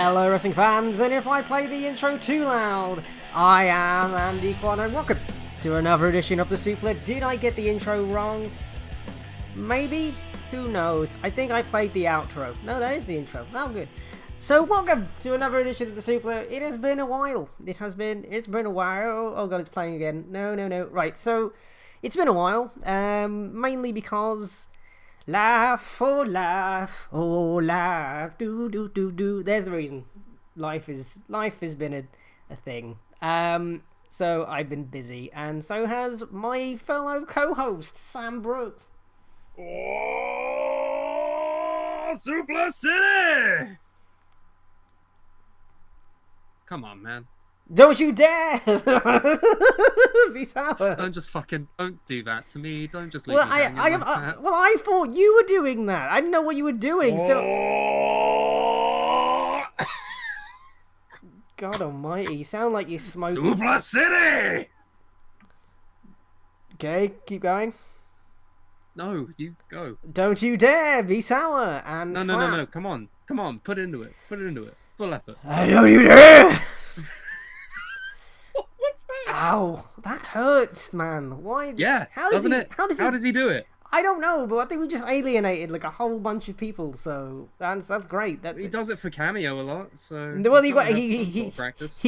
Hello wrestling fans, and if I play the intro too loud, I am Andy Quan, and welcome to another edition of the Suplah. Did I get the intro wrong? Maybe? Who knows? I think I played the outro. No, that is the intro. Oh, good. So welcome to another edition of the Suplah. It has been a while. It's been a while. Oh god, it's playing again. No. Right, so it's been a while. Mainly because laugh, oh laugh, do. There's the reason. Life has been a thing. So I've been busy, and so has my fellow co-host Sam Brooks. Oh, Suplah City! Come on, man. Don't you dare! Be sour. Don't do that to me. Don't just leave me hanging like that. Well, I thought you were doing that. I didn't know what you were doing, so... God almighty, you sound like you smoke... Suplah City! Okay, keep going. No, you go. Don't you dare be sour and No. Come on. Put into it. Full effort. I don't you dare! What's that? Ow, that hurts, man. Why? Yeah, How does he do it? I don't know, but I think we just alienated like a whole bunch of people, so that's great. He does it for Cameo a lot, so... Well, he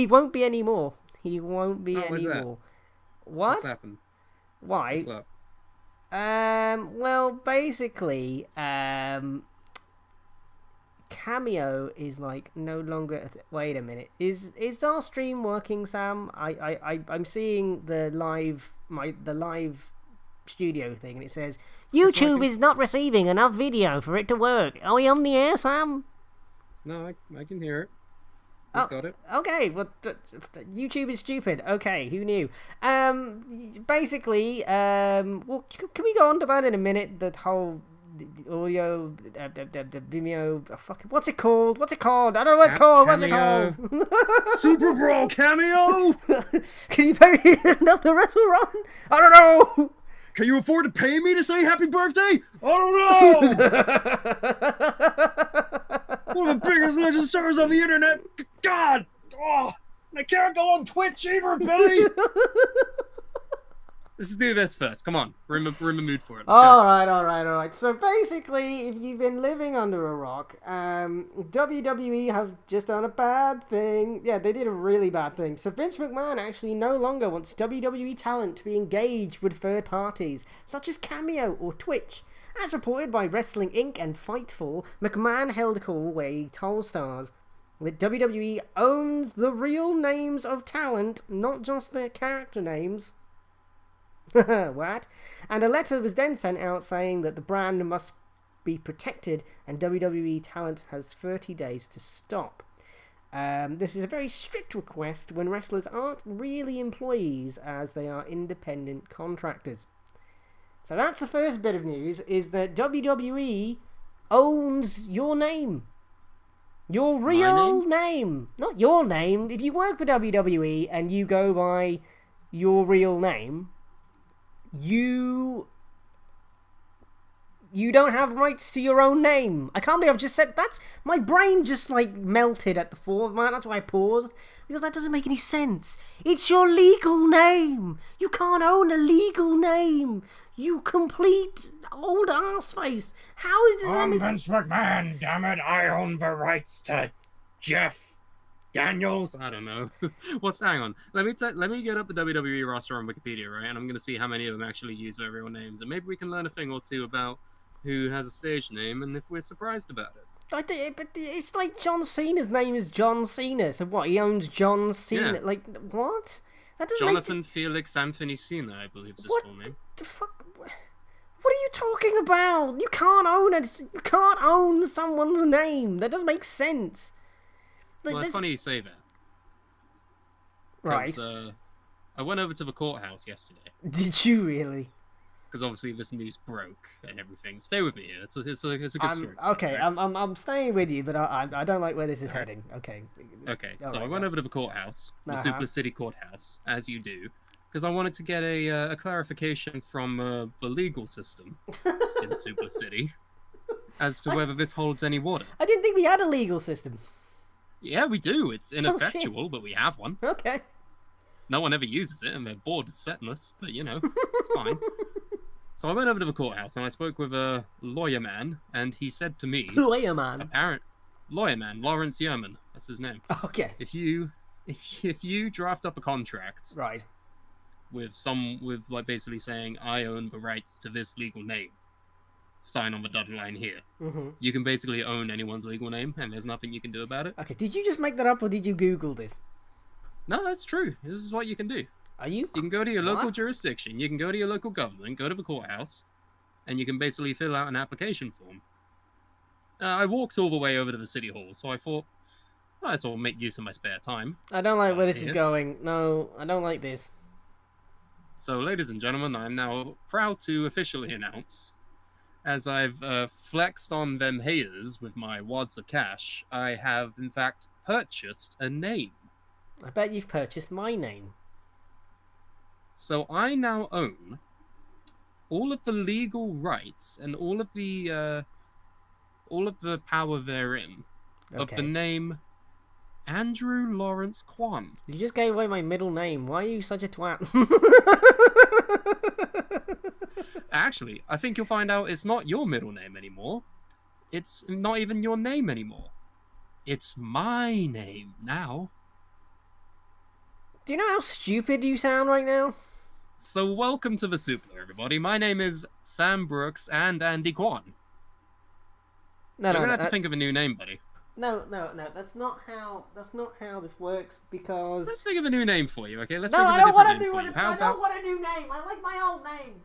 won't be anymore. He won't be anymore. What? What's happened? Why? What's up? Well, basically, Cameo is like no longer. Wait a minute. Is our stream working, Sam? I'm seeing the live studio thing, and it says YouTube is not receiving enough video for it to work. Are we on the air, Sam? No, I can hear it. Got it. Okay, well, YouTube is stupid. Okay, who knew? Basically, well, can we go on to that in a minute? The whole audio, the Vimeo, what's it called? I don't know what it's called. What's it called? Super Brawl Cameo. Can you pay me enough to wrestle run? I don't know. Can you afford to pay me to say happy birthday? I don't know. One of the biggest legend stars on the internet. God! Oh, I can't go on Twitch either, Billy! Let's do this first. Come on. We're in the mood for it. All right. So basically, if you've been living under a rock, WWE have just done a bad thing. Yeah, they did a really bad thing. So Vince McMahon actually no longer wants WWE talent to be engaged with third parties, such as Cameo or Twitch. As reported by Wrestling Inc. and Fightful, McMahon held a call where he told stars that WWE owns the real names of talent, not just their character names. What? And a letter was then sent out saying that the brand must be protected and WWE talent has 30 days to stop. This is a very strict request when wrestlers aren't really employees as they are independent contractors. So that's the first bit of news, is that WWE owns your name. Your real name. Not your name. If you work for WWE and you go by your real name, you don't have rights to your own name. I can't believe I've just said that. My brain just like melted at the thought. That's why I paused, because that doesn't make any sense. It's your legal name. You can't own a legal name. You complete old ass face. How is this? I'm Vince McMahon. Damn it! I own the rights to Jeff Daniels. I don't know. Hang on. Let me get up the WWE roster on Wikipedia, right? And I'm gonna see how many of them actually use their real names, and maybe we can learn a thing or two about who has a stage name and if we're surprised about it. But it's like John Cena's name is John Cena. So what? He owns John Cena. Yeah. Like what? That doesn't Jonathan Felix Anthony Cena, I believe is his full name. The fuck? What are you talking about? You can't own someone's name. That doesn't make sense. Well, it's funny you say that. Right. I went over to the courthouse yesterday. Did you really? Because obviously this news broke and everything. Stay with me here. It's a good story. Okay, right? I'm staying with you, but I don't like where this is heading. Okay. Okay, so I went over to the courthouse, the Suplah City courthouse, as you do, because I wanted to get a clarification from the legal system in Suplah City as to whether this holds any water. I didn't think we had a legal system. Yeah, we do. It's ineffectual, but we have one. Okay. No one ever uses it, and they're bored to settlers, but you know, it's fine. So I went over to the courthouse, and I spoke with a lawyer man, and he said to me... Lawyer man? Lawyer man, Lawrence Yerman, that's his name. Okay. If you draft up a contract... Right. with like basically saying, I own the rights to this legal name, sign on the dotted line here. Mm-hmm. You can basically own anyone's legal name, and there's nothing you can do about it. Okay, did you just make that up, or did you Google this? No, that's true. This is what you can do. Are you? You can go to your local jurisdiction, you can go to your local government, go to the courthouse, and you can basically fill out an application form. I walked all the way over to the city hall, so I thought, I might as well make use of my spare time. I don't like where this is going. No, I don't like this. So, ladies and gentlemen, I'm now proud to officially announce, as I've flexed on them haters with my wads of cash, I have, in fact, purchased a name. I bet you've purchased my name. So I now own all of the legal rights and all of the power therein of the name Andrew Lawrence Kwan. You just gave away my middle name. Why are you such a twat? Actually, I think you'll find out it's not your middle name anymore. It's not even your name anymore. It's my name now. Do you know how stupid you sound right now? So welcome to the Suplah, everybody. My name is Sam Brooks and Andy Kwan. You're gonna have to think of a new name, buddy. No. That's not how this works. Because let's think of a new name for you, okay? Let's I don't want a new name. I don't want a new name. I like my old name.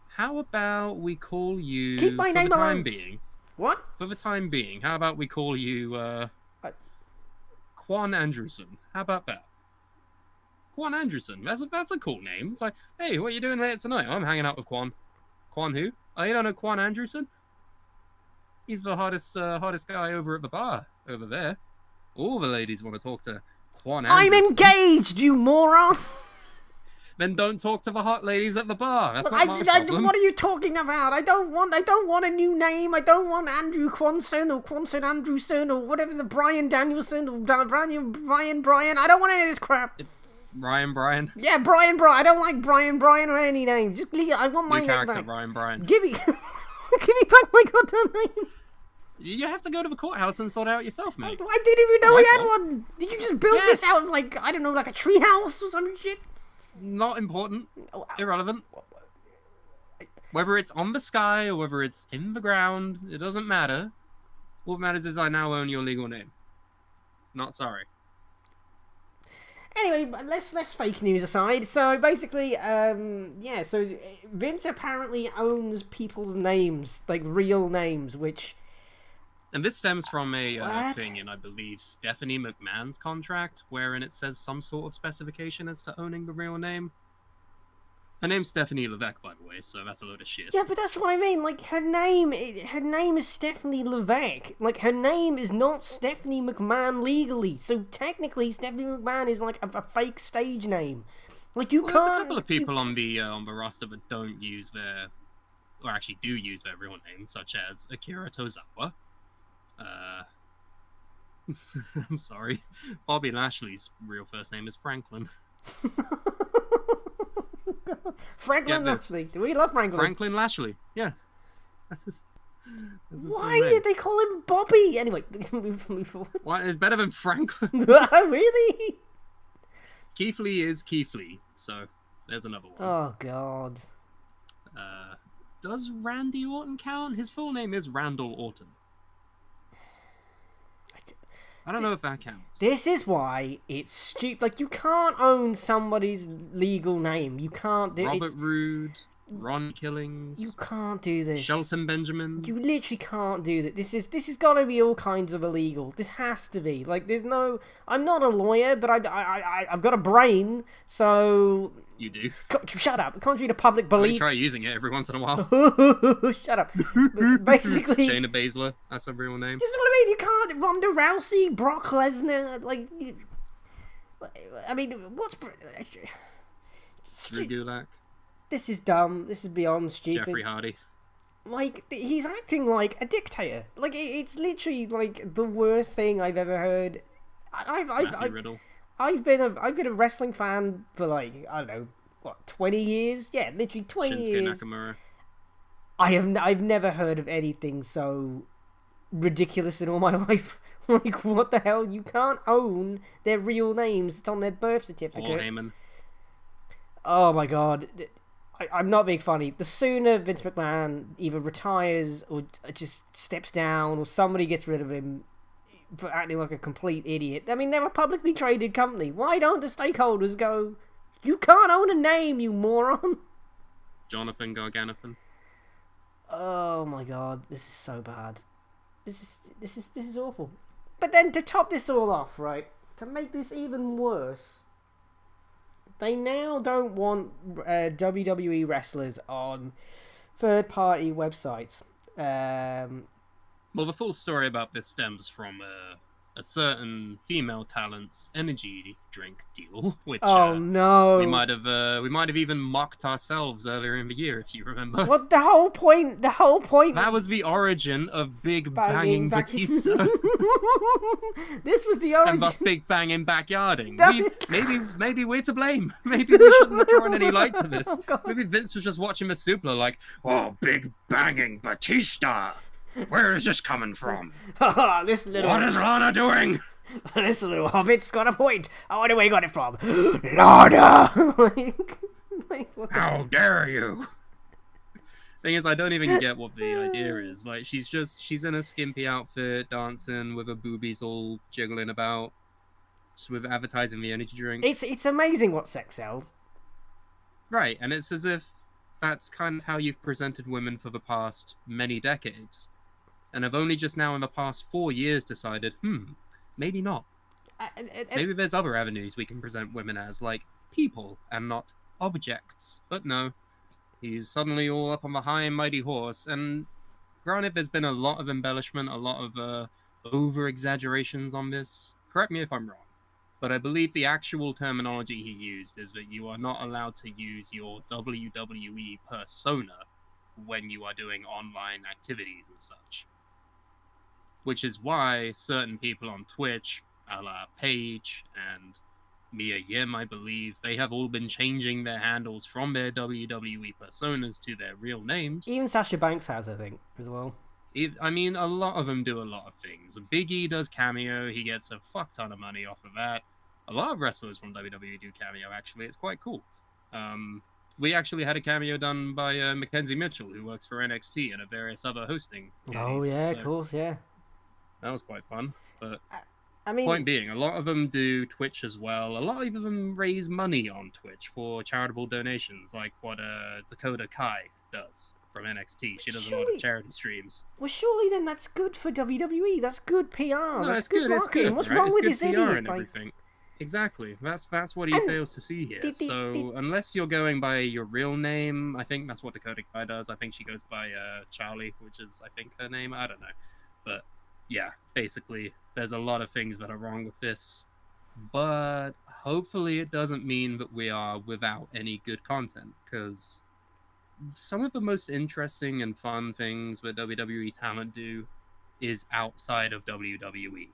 How about we call you? Keep my name time being. What? For the time being, how about we call you Kwan Andrewson? How about that? Kwan Andrewson. That's a cool name. It's like, hey, what are you doing later tonight? I'm hanging out with Kwan. Kwan who? Oh, you don't know Kwan Andrewson? He's the hottest guy over at the bar over there. All the ladies want to talk to Kwan Andrewson. I'm engaged, you moron. Then don't talk to the hot ladies at the bar. That's not my problem. What are you talking about? I don't want a new name. I don't want Andrew Quanson or Quanson Andrewson or whatever the Brian Danielson or Brian. I don't want any of this crap. Brian. Yeah, Brian. I don't like Brian or any name. Just leave. I want my name back. New character, Brian. Give me back my goddamn name. You have to go to the courthouse and sort it out yourself, mate. I didn't even know we had one. Did you just build this out of like a tree house or some shit? Not important. Irrelevant. Whether it's on the sky or whether it's in the ground, it doesn't matter. What matters is I now own your legal name. Not sorry. Anyway, let's fake news aside. So basically, so Vince apparently owns people's names, like real names, which... And this stems from a thing in, I believe, Stephanie McMahon's contract, wherein it says some sort of specification as to owning the real name. Her name's Stephanie Levesque, by the way, so that's a load of shit. Yeah, but that's what I mean. Like, her name is Stephanie Levesque. Like, her name is not Stephanie McMahon legally. So technically, Stephanie McMahon is like a fake stage name. Like, you can't. There's a couple of people on the roster that don't use their, or actually do use their real name, such as Akira Tozawa. I'm sorry. Bobby Lashley's real first name is Franklin. Franklin Lashley. Do we love Franklin? Franklin Lashley. Yeah. That's his Why did they call him Bobby? Anyway, move forward. Why? It's better than Franklin. Really? Keith Lee is Keith Lee, so there's another one. Oh, God. Does Randy Orton count? His full name is Randall Orton. I don't know if that counts. This is why it's stupid. Like, you can't own somebody's legal name. You can't do Robert Roode, Ron Killings. You can't do this. Shelton Benjamin. You literally can't do that. This has got to be all kinds of illegal. This has to be. Like, there's no... I'm not a lawyer, but I've got a brain, so... You do. Shut up. Contrary to public belief. Try using it every once in a while. Shut up. Basically... Shayna Baszler. That's her real name. This is what I mean. You can't... Ronda Rousey, Brock Lesnar, like... I mean, what's... Drew Gulak. This is dumb. This is beyond stupid. Jeffrey Hardy. Like, he's acting like a dictator. Like, it's literally, like, the worst thing I've ever heard. Matthew Riddle. I've been a wrestling fan for like, I don't know, what, 20 years? Yeah, literally 20 Shinsuke years. Nakamura. I've never heard of anything so ridiculous in all my life. Like, what the hell? You can't own their real names. It's on their birth certificate. Paul Heyman. Oh my god. I'm not being funny. The sooner Vince McMahon either retires or just steps down or somebody gets rid of him for acting like a complete idiot. I mean, they're a publicly traded company. Why don't the stakeholders go, you can't own a name, you moron? Jonathan Garganoffin. Oh my god, this is so bad. This is awful. But then to top this all off, right, to make this even worse, they now don't want WWE wrestlers on third-party websites. Well, the full story about this stems from a certain female talent's energy drink deal, which no, we might have even mocked ourselves earlier in the year, if you remember. What the whole point? That was the origin of Big Banging Batista. This was the origin, and thus Big Banging Backyarding. Maybe we're to blame. Maybe we shouldn't have thrown any light to this. Maybe Vince was just watching the Suplah like, oh, Big Banging Batista. Where is this coming from? What is Lana doing? This little hobbit's got a point. I wonder where he got it from. Lana! How dare you? Thing is, I don't even get what the idea is. Like, she's in a skimpy outfit, dancing with her boobies all jiggling about, just with advertising the energy drink. It's amazing what sex sells. Right, and it's as if that's kind of how you've presented women for the past many decades. And I've only just now in the past 4 years decided, maybe not. Maybe there's other avenues we can present women as, like people and not objects. But no, he's suddenly all up on the high and mighty horse. And granted, there's been a lot of embellishment, a lot of over-exaggerations on this. Correct me if I'm wrong. But I believe the actual terminology he used is that you are not allowed to use your WWE persona when you are doing online activities and such. Which is why certain people on Twitch, a la Paige and Mia Yim, I believe, they have all been changing their handles from their WWE personas to their real names. Even Sasha Banks has, I think, as well. I mean, a lot of them do a lot of things. Big E does Cameo, he gets a fuck ton of money off of that. A lot of wrestlers from WWE do Cameo, actually. It's quite cool. We actually had a cameo done by Mackenzie Mitchell, who works for NXT and various other hosting. Oh, yeah, of course, yeah. That was quite fun. But I mean, point being, a lot of them do Twitch as well. A lot of them raise money on Twitch for charitable donations, like what Dakota Kai does from NXT. She does a lot of charity streams. Well, surely then that's good for WWE. That's good PR. No, that's it's good. It's good. What's right? wrong it's with good this PR idiot? And everything. Exactly. That's what he fails to see here. So unless you're going by your real name, I think that's what Dakota Kai does. I think she goes by Charlie, which is I think her name. I don't know, but yeah, basically, there's a lot of things that are wrong with this. But hopefully, it doesn't mean that we are without any good content, because some of the most interesting and fun things that WWE talent do is outside of WWE.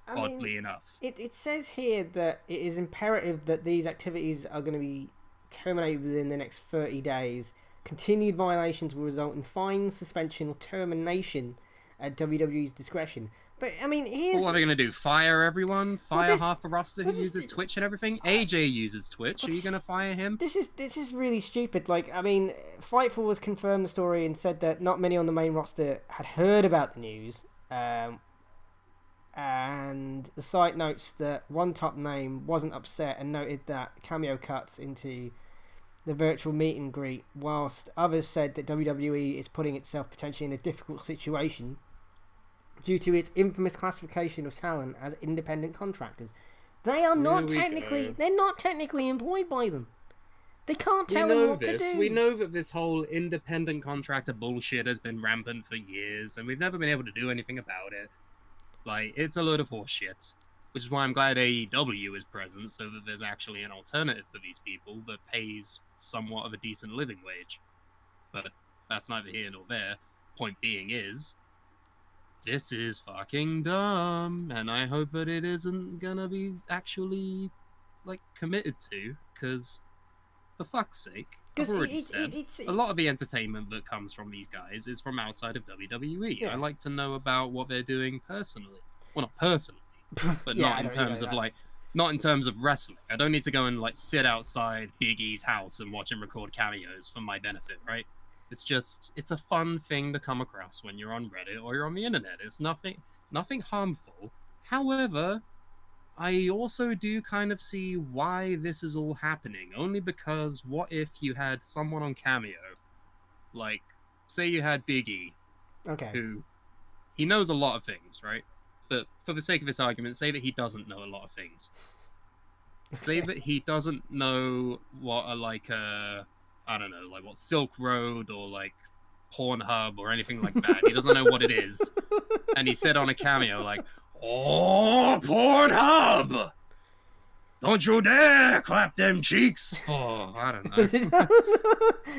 Oddly enough. It says here that it is imperative that these activities are going to be terminated within the next 30 days. Continued violations will result in fines, suspension, or termination at WWE's discretion. But, I mean, what are they going to do? Fire everyone? Fire half the roster who uses Twitch and everything? AJ uses Twitch. Are you going to fire him? This is really stupid. Like, I mean, Fightful has confirmed the story and said that not many on the main roster had heard about the news. And the site notes that one top name wasn't upset and noted that Cameo cuts into the virtual meet and greet, whilst others said that WWE is putting itself potentially in a difficult situation due to its infamous classification of talent as independent contractors. They are not they're not technically employed by them. They can't tell them what to do. We know that this whole independent contractor bullshit has been rampant for years, and we've never been able to do anything about it. Like, it's a load of horseshit, which is why I'm glad AEW is present, so that there's actually an alternative for these people that pays somewhat of a decent living wage. But that's neither here nor there. Point being is, this is fucking dumb, and I hope that it isn't gonna be actually like committed to, because for fuck's sake, I've already said a lot of the entertainment that comes from these guys is from outside of WWE. Yeah. I like to know about what they're doing personally. Well, not personally, but Yeah, not in terms of like, not in terms of wrestling. I don't need to go and like sit outside Big E's house and watch him record cameos for my benefit, right? It's a fun thing to come across when you're on Reddit or you're on the internet. It's nothing harmful. However, I also do kind of see why this is all happening. Only because what if you had someone on Cameo, like, say you had Big E, who he knows a lot of things, right? But for the sake of this argument, say that he doesn't know a lot of things. Say that he doesn't know what I don't know, like what Silk Road or like Pornhub or anything like that. He doesn't know what it is. And he said on a cameo, like, "Oh, Pornhub! Don't you dare clap them cheeks for," I don't know.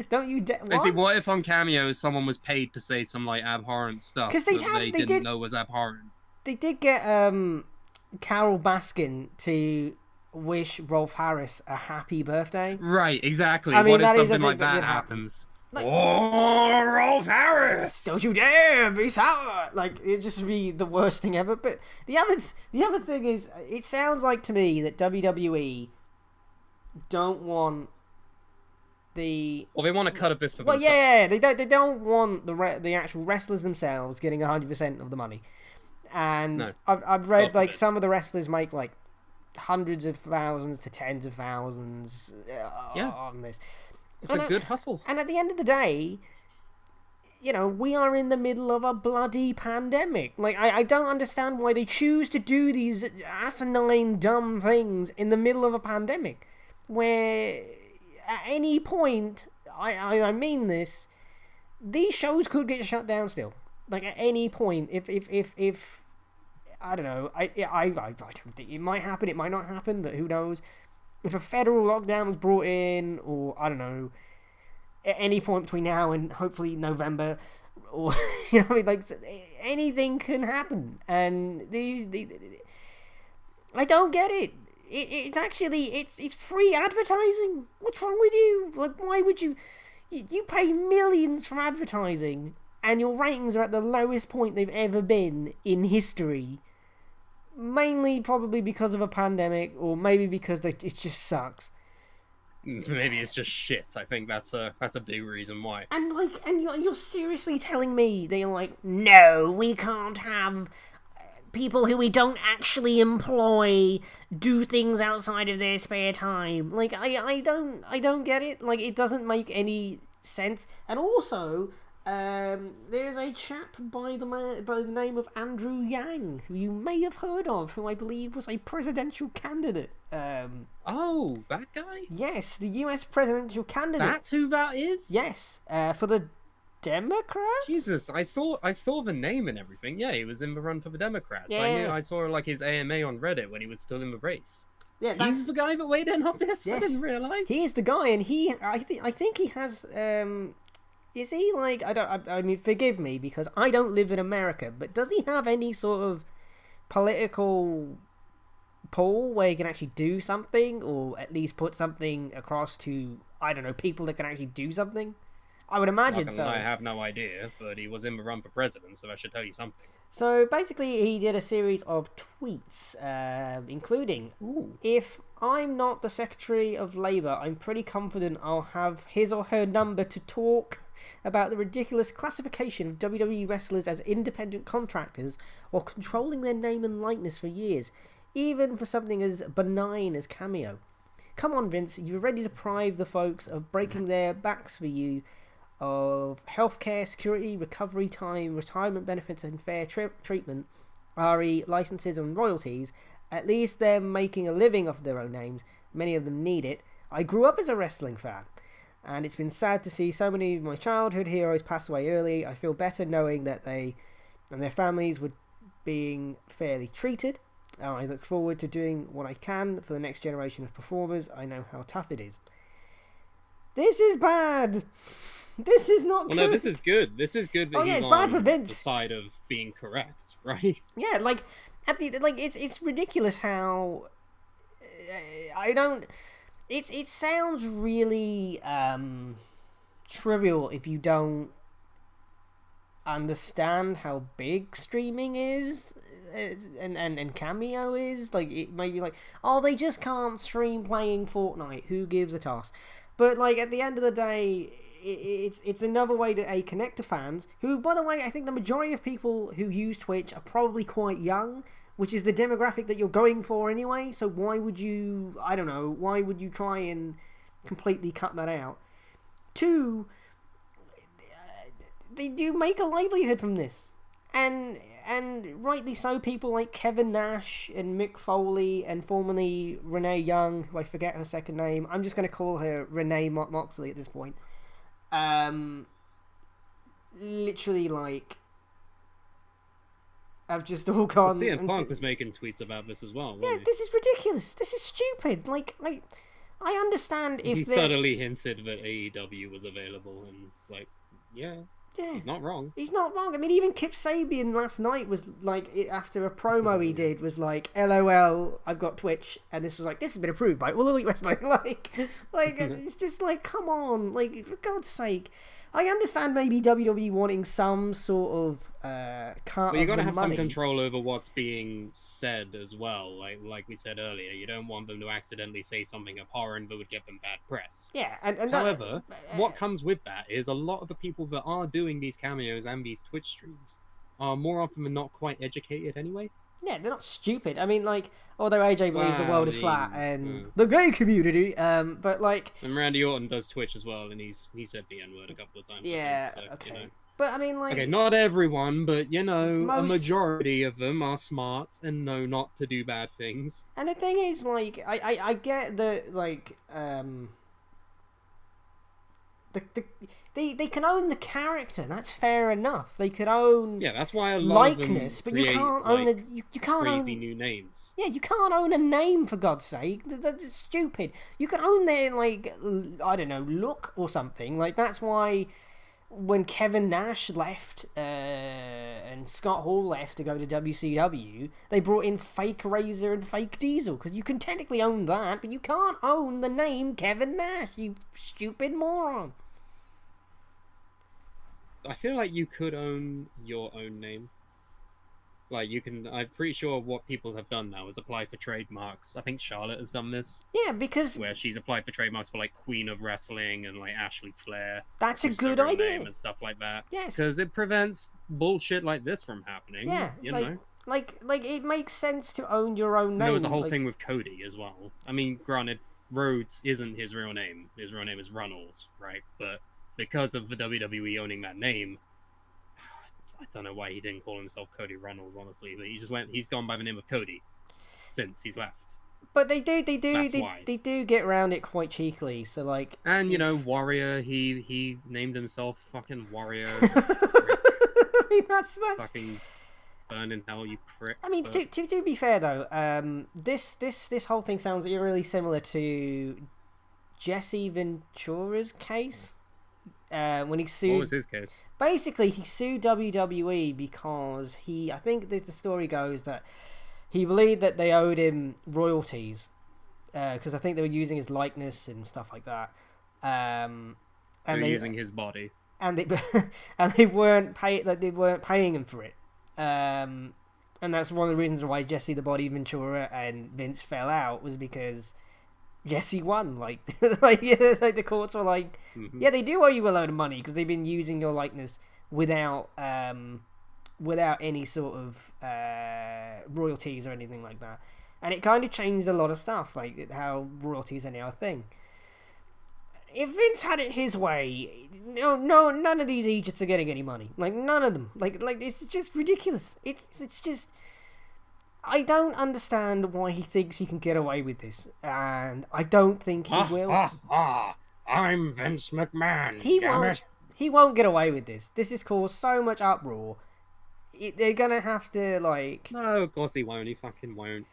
Don't you dare. Basically, what if on Cameo someone was paid to say some like abhorrent stuff that they didn't know was abhorrent? They did get Carol Baskin to wish Rolf Harris a happy birthday. Right, exactly. I mean, what if something like that happens? Like, "Oh, Rolf Harris! Don't you dare be sour!" Like, it'd just be the worst thing ever. But the other thing is, it sounds like to me that WWE don't want the... Well, they want a cut of this for themselves. Yeah, they don't want the actual wrestlers themselves getting 100% of the money. And no, I've read like some of the wrestlers make like hundreds of thousands to tens of thousands on this. It's a good hustle. And at the end of the day, you know, we are in the middle of a bloody pandemic. Like, I don't understand why they choose to do these asinine, dumb things in the middle of a pandemic, where at any point, I mean this, these shows could get shut down still. Like, at any point, if I don't know, I don't think it might happen, it might not happen, but who knows. If a federal lockdown was brought in, or I don't know, at any point between now and hopefully November, or you know, like anything can happen. And I don't get it. It's actually it's free advertising. What's wrong with you? Like, why would you pay millions for advertising, and your ratings are at the lowest point they've ever been in history? Mainly probably because of a pandemic, or maybe because it just sucks. Maybe it's just shit. I think that's a big reason why. And like, you're seriously telling me they're like, no, we can't have people who we don't actually employ do things outside of their spare time. Like, I don't get it. Like, it doesn't make any sense. And also, there's a chap by the name of Andrew Yang, who you may have heard of, who I believe was a presidential candidate. Oh, that guy? Yes, the US presidential candidate. That's who that is? Yes, for the Democrats? Jesus, I saw the name and everything. Yeah, he was in the run for the Democrats. Yeah. I saw like his AMA on Reddit when he was still in the race. Yeah, he's the guy that weighed in on this? Yes. I didn't realise. He is the guy, and I think he has... Is he like, I mean, forgive me because I don't live in America, but does he have any sort of political pull where he can actually do something, or at least put something across to, I don't know, people that can actually do something? I would imagine so. I have no idea, but he was in the run for president, so that should tell you something. So basically, he did a series of tweets, including, if I'm not the Secretary of Labour, I'm pretty confident I'll have his or her number to talk about the ridiculous classification of WWE wrestlers as independent contractors while controlling their name and likeness for years, even for something as benign as Cameo. Come on, Vince, you're ready to deprive the folks of breaking their backs for you of healthcare, security, recovery time, retirement benefits and fair treatment, RE, licenses and royalties. At least they're making a living off their own names. Many of them need it. I grew up as a wrestling fan, and it's been sad to see so many of my childhood heroes pass away early. I feel better knowing that they and their families were being fairly treated. I look forward to doing what I can for the next generation of performers. I know how tough it is. This is bad. This is not Well, good. no, this is good. This is good that Oh, yeah, he's it's bad on for Vince. the side of being correct, right? Yeah, like it's ridiculous how I don't. It sounds really trivial if you don't understand how big streaming is, and Cameo is. Like, it may be like, oh, they just can't stream playing Fortnite. Who gives a toss? But like, at the end of the day, it's another way to connect to fans who, by the way, I think the majority of people who use Twitch are probably quite young, which is the demographic that you're going for anyway. So why would you, I don't know, why would you try and completely cut that out? Two, they do make a livelihood from this, and rightly so. People like Kevin Nash and Mick Foley and formerly Renee Young, who I forget her second name. I'm just going to call her Renee Moxley at this point. Literally, like, I've just all gone. Well, CM Punk was making tweets about this as well. Yeah, this is ridiculous. This is stupid. Like, I understand if he subtly hinted that AEW was available, and it's like, yeah, he's not wrong. He's not wrong. I mean, even Kip Sabian last night was like, after a promo he did, was like, "LOL, I've got Twitch," and this was like, "This has been approved by All Elite Wrestling." Like it's just like, come on, like, for God's sake. I understand maybe WWE wanting some sort of cut. But you got to have money. some control over what's being said as well. Like we said earlier, you don't want them to accidentally say something abhorrent that would get them bad press. Yeah, and however, what comes with that is a lot of the people that are doing these cameos and these Twitch streams are more often than not quite educated anyway. Yeah, they're not stupid. I mean, like, although AJ believes the world is flat and the gay community, but like, and Randy Orton does Twitch as well, and he said the N-word a couple of times. Yeah, I think, so, okay. You know. But I mean, like, okay, not everyone, but you know, a majority of them are smart and know not to do bad things. And the thing is, like, I get that, like, They can own the character. That's fair enough. They could own that's why a lot likeness, of them but you can't own a you can't crazy own new names. Yeah, you can't own a name, for God's sake. That's stupid. You can own their, like, I don't know, look or something. Like, that's why when Kevin Nash left and Scott Hall left to go to WCW, they brought in fake Razor and fake Diesel, because you can technically own that, but you can't own the name Kevin Nash. You stupid moron. I feel like you could own your own name. Like, you can... I'm pretty sure what people have done now is apply for trademarks. I think Charlotte has done this. Yeah, because... where she's applied for trademarks for, like, Queen of Wrestling and, like, Ashley Flair. That's a good idea. And stuff like that. Yes. Because it prevents bullshit like this from happening. Yeah, you like, know? Like, it makes sense to own your own name. And there was a whole thing with Cody as well. I mean, granted, Rhodes isn't his real name. His real name is Runnels, right? But because of the WWE owning that name, I don't know why he didn't call himself Cody Runnels, honestly, but he's gone by the name of Cody since he's left. But they do get around it quite cheekily, so like... And, you know, Warrior, he named himself fucking Warrior. I mean, that's... Fucking burn in hell, you prick. I mean, but... to be fair, though, this whole thing sounds eerily similar to Jesse Ventura's case. When he sued... What was his case? Basically, he sued WWE because I think the story goes that he believed that they owed him royalties, because I think they were using his likeness and stuff like that. And they were using his body. And they weren't paying him for it. And that's one of the reasons why Jesse the Body Ventura and Vince fell out, was because Jesse won. Like the courts were like, yeah, they do owe you a load of money because they've been using your likeness without any sort of royalties or anything like that. And it kind of changed a lot of stuff, like how royalties are now a thing. If Vince had it his way, none of these Egypts are getting any money. Like, none of them. Like it's just ridiculous. It's just... I don't understand why he thinks he can get away with this, and I don't think he will. I'm Vince McMahon. He won't get away with this. This has caused so much uproar. They're gonna have to, like... No, of course he won't. He fucking won't.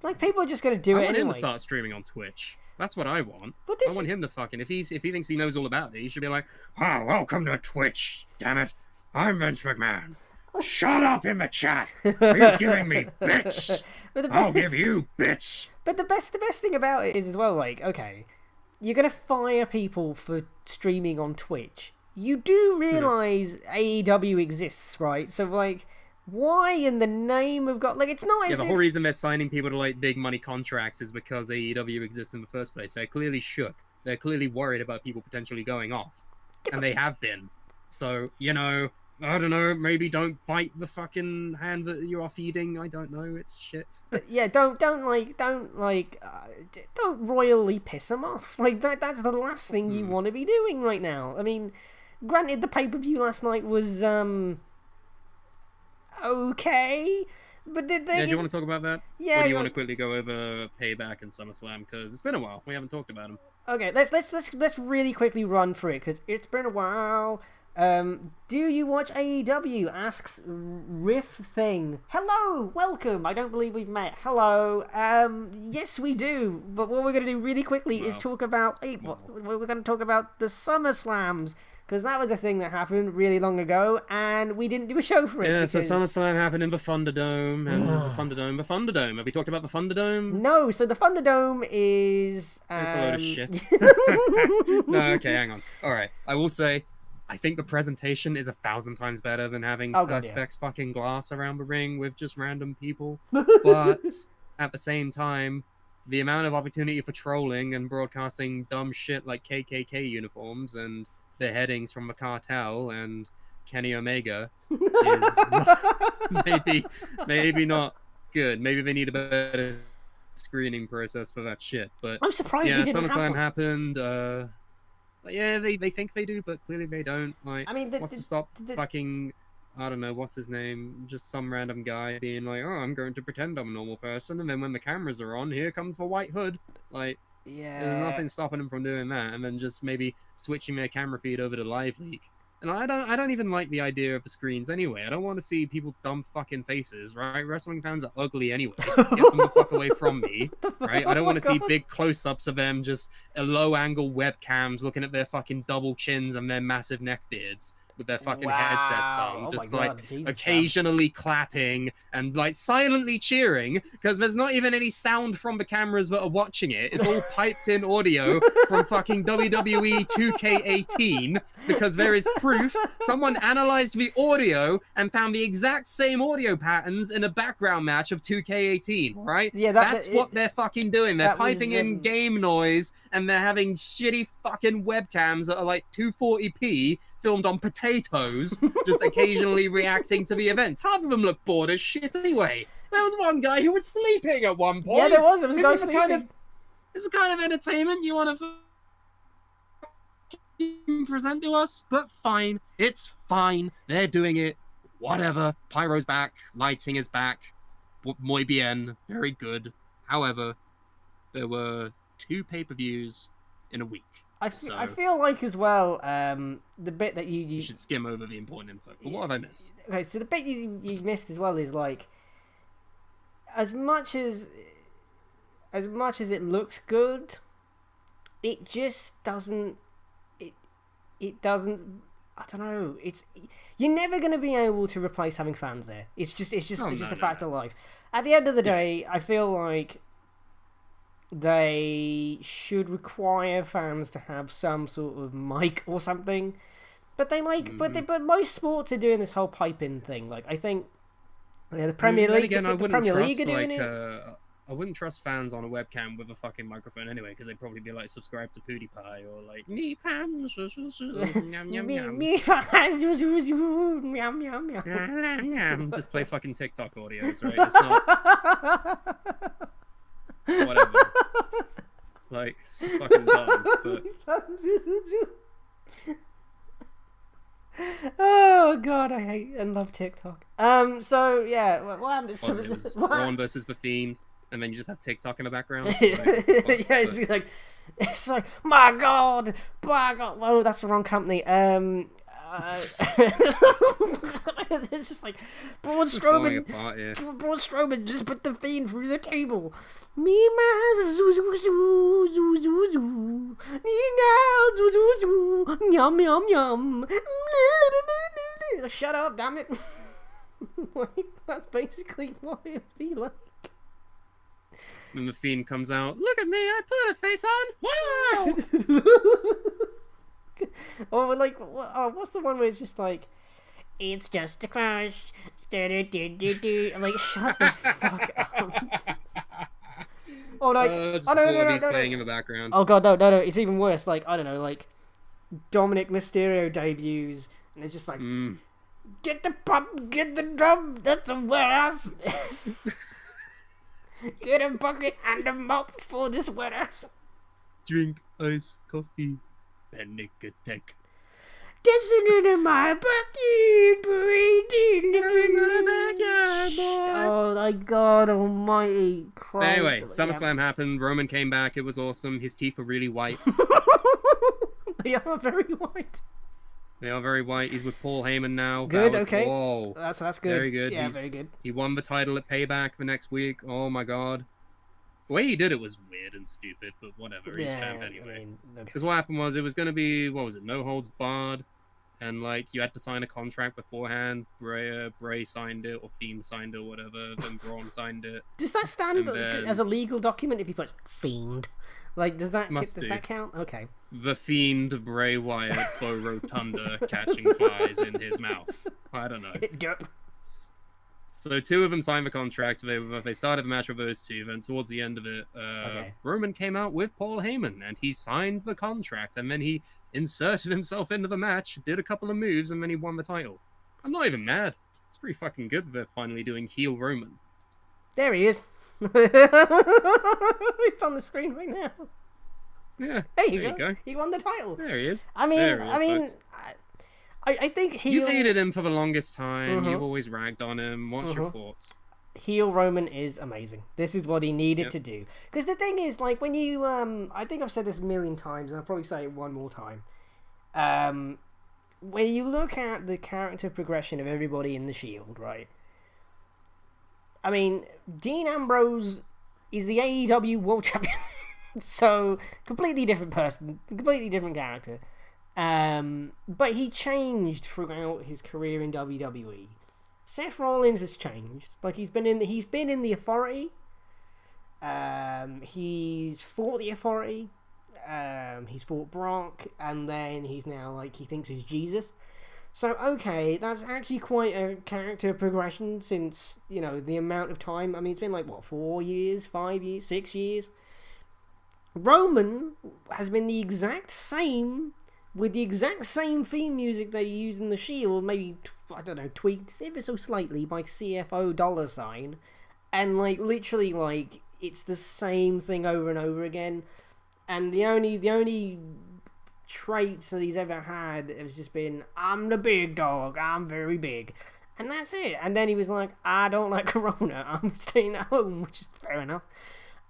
Like, people are just gonna do it anyway. I want him to start streaming on Twitch. That's what I want. But I want him to fucking, if he thinks he knows all about it, he should be like, oh, welcome to Twitch, damn it. I'm Vince McMahon. Shut up in the chat. Are you giving me bits? I'll give you bits. But the best thing about it is as well, like, okay, you're gonna fire people for streaming on Twitch. You do realise AEW exists, right? So, like, why in the name of God? Like, it's not as the whole reason they're signing people to, like, big money contracts is because AEW exists in the first place. They're clearly shook. They're clearly worried about people potentially going off. And they have been. So, you know, I don't know, maybe don't bite the fucking hand that you are feeding. I don't know, it's shit. But yeah, don't royally piss them off. Like, that's the last thing you want to be doing right now. I mean, granted, the pay-per-view last night was, okay, but did they... Yeah, do you want to talk about that? Yeah. Or do you want to quickly go over Payback and Summerslam? Because it's been a while. We haven't talked about them. Okay, let's really quickly run through it, because it's been a while. Do you watch AEW? Asks Riff Thing. Hello, welcome. I don't believe we've met. Hello. Yes, we do. But what we're going to do really quickly is talk about. We're going to talk about the Summerslams, because that was a thing that happened really long ago, and we didn't do a show for it. Yeah, because... so SummerSlam happened in the Thunderdome, and the Thunderdome. Have we talked about the Thunderdome? No. So the Thunderdome is. It's a load of shit. No, okay, hang on. All right, I will say. I think the presentation is 1,000 times better than having Perspex fucking glass around the ring with just random people. But at the same time, the amount of opportunity for trolling and broadcasting dumb shit like KKK uniforms and the headings from the cartel and Kenny Omega is maybe not good. Maybe they need a better screening process for that shit. But I'm surprised yeah, they didn't SummerSlam have one. happened. Yeah, they think they do, but clearly they don't. Like, I mean, what's to stop fucking, I don't know, what's his name? Just some random guy being like, oh, I'm going to pretend I'm a normal person, and then when the cameras are on, here comes the white hood. Like, there's nothing stopping them from doing that, and then just maybe switching their camera feed over to Live Leak. And I don't even like the idea of the screens anyway. I don't want to see people's dumb fucking faces, right? Wrestling fans are ugly anyway. Get them the fuck away from me, right? I don't want to see big close-ups of them, just low-angle webcams looking at their fucking double chins and their massive neck beards with their fucking headsets on, just occasionally clapping and like silently cheering, because there's not even any sound from the cameras that are watching it. It's all piped in audio from fucking WWE 2K18, because there is proof someone analyzed the audio and found the exact same audio patterns in a background match of 2K18, right? Yeah, that's what they're fucking doing. They're piping in game noise, and they're having shitty fucking webcams that are like 240p filmed on potatoes, just occasionally reacting to the events. Half of them look bored as shit anyway. There was one guy who was sleeping at one point. Yeah, there was. There was a guy sleeping. This is the kind of entertainment you want to present to us, but fine. It's fine. They're doing it. Whatever. Pyro's back. Lighting is back. Muy bien. Very good. However, there were 2 pay-per-views in a week. I feel like as well, the bit that you should skim over the important info. But what have I missed? Okay, so the bit you missed as well is like, as much as it looks good, it just doesn't. It doesn't. I don't know. You're never going to be able to replace having fans there. It's just a fact of life. At the end of the day, I feel like they should require fans to have some sort of mic or something, but but most sports are doing this whole pipe-in thing. Like, I think the Premier League, the Premier League are doing it. I wouldn't trust fans on a webcam with a fucking microphone anyway, because they'd probably be like, subscribe to PewDiePie or like me pams just play fucking TikTok audios, right? It's not. Whatever. Like, it's just fucking dumb, but... Oh god, I hate and love TikTok. So yeah, what happened? It was Braun versus the Fiend, and then you just have TikTok in the background. Like, yeah, it's like, my god. Oh, that's the wrong company. It's just like Braun Strowman. Apart, yeah. Braun Strowman just put the Fiend through the table. Me ma zoo zoo zoo zoo zoo zoo. Me now zoo zoo zoo. Yum yum yum. Shut up, damn it. Like, that's basically what it'd be like. When the Fiend comes out, look at me, I put a face on. Wow. Or like, what's the one where it's just like, it's just a crush. I'm like, shut the fuck up. Or like, no, playing in the background. Oh god, no, it's even worse. Like, I don't know, like Dominic Mysterio debuts, and it's just like, get the pop, get the drum, that's the worst. Get a bucket and a mop for the sweaters. Drink iced coffee. Panic attack. Dancing in my backyard, oh my god almighty Christ. Anyway, SummerSlam happened. Roman came back. It was awesome. His teeth are really white. They are very white. They are very white. He's with Paul Heyman now. Good, okay. Whoa. That's good. Very good. Yeah, very good. He won the title at Payback for next week. Oh my god. The way he did it was weird and stupid, but whatever. He's champ anyway. Because what happened was, it was going to be, what was it, no holds barred, and like you had to sign a contract beforehand. Bray signed it, or Fiend signed it, or whatever. Then Braun signed it. Does that stand as a legal document if you put Fiend? Like, does that count? Okay. The Fiend, Bray Wyatt, Bo Rotunda catching flies in his mouth. I don't know. Yep. So two of them signed the contract. They started the match with those two. Then towards the end of it, Roman came out with Paul Heyman, and he signed the contract. And then he inserted himself into the match, did a couple of moves, and then he won the title. I'm not even mad. It's pretty fucking good that they're finally doing heel Roman. There he is. He's on the screen right now. Yeah. There you go. He won the title. There he is. I think heel... You've hated him for the longest time. You've always ragged on him. What's your thoughts? Heel Roman is amazing. This is what he needed to do. Because the thing is, like, when you... I think I've said this a million times, and I'll probably say it one more time. When you look at the character progression of everybody in the Shield, right? I mean, Dean Ambrose is the AEW World Champion. So, completely different person. Completely different character. But he changed throughout his career in WWE. Seth Rollins has changed. Like, he's been in the Authority. He's fought the Authority. He's fought Brock, and then he's now like he thinks he's Jesus. So okay, that's actually quite a character progression since, you know, the amount of time. I mean, it's been like what, 4 years, 5 years, 6 years. Roman has been the exact same, with the exact same theme music they used in the Shield, maybe, I don't know, tweaked ever so slightly by CFO $, and like literally like it's the same thing over and over again. And the only traits that he's ever had has just been, I'm the big dog, I'm very big, and that's it. And then he was like, I don't like Corona, I'm staying at home, which is fair enough.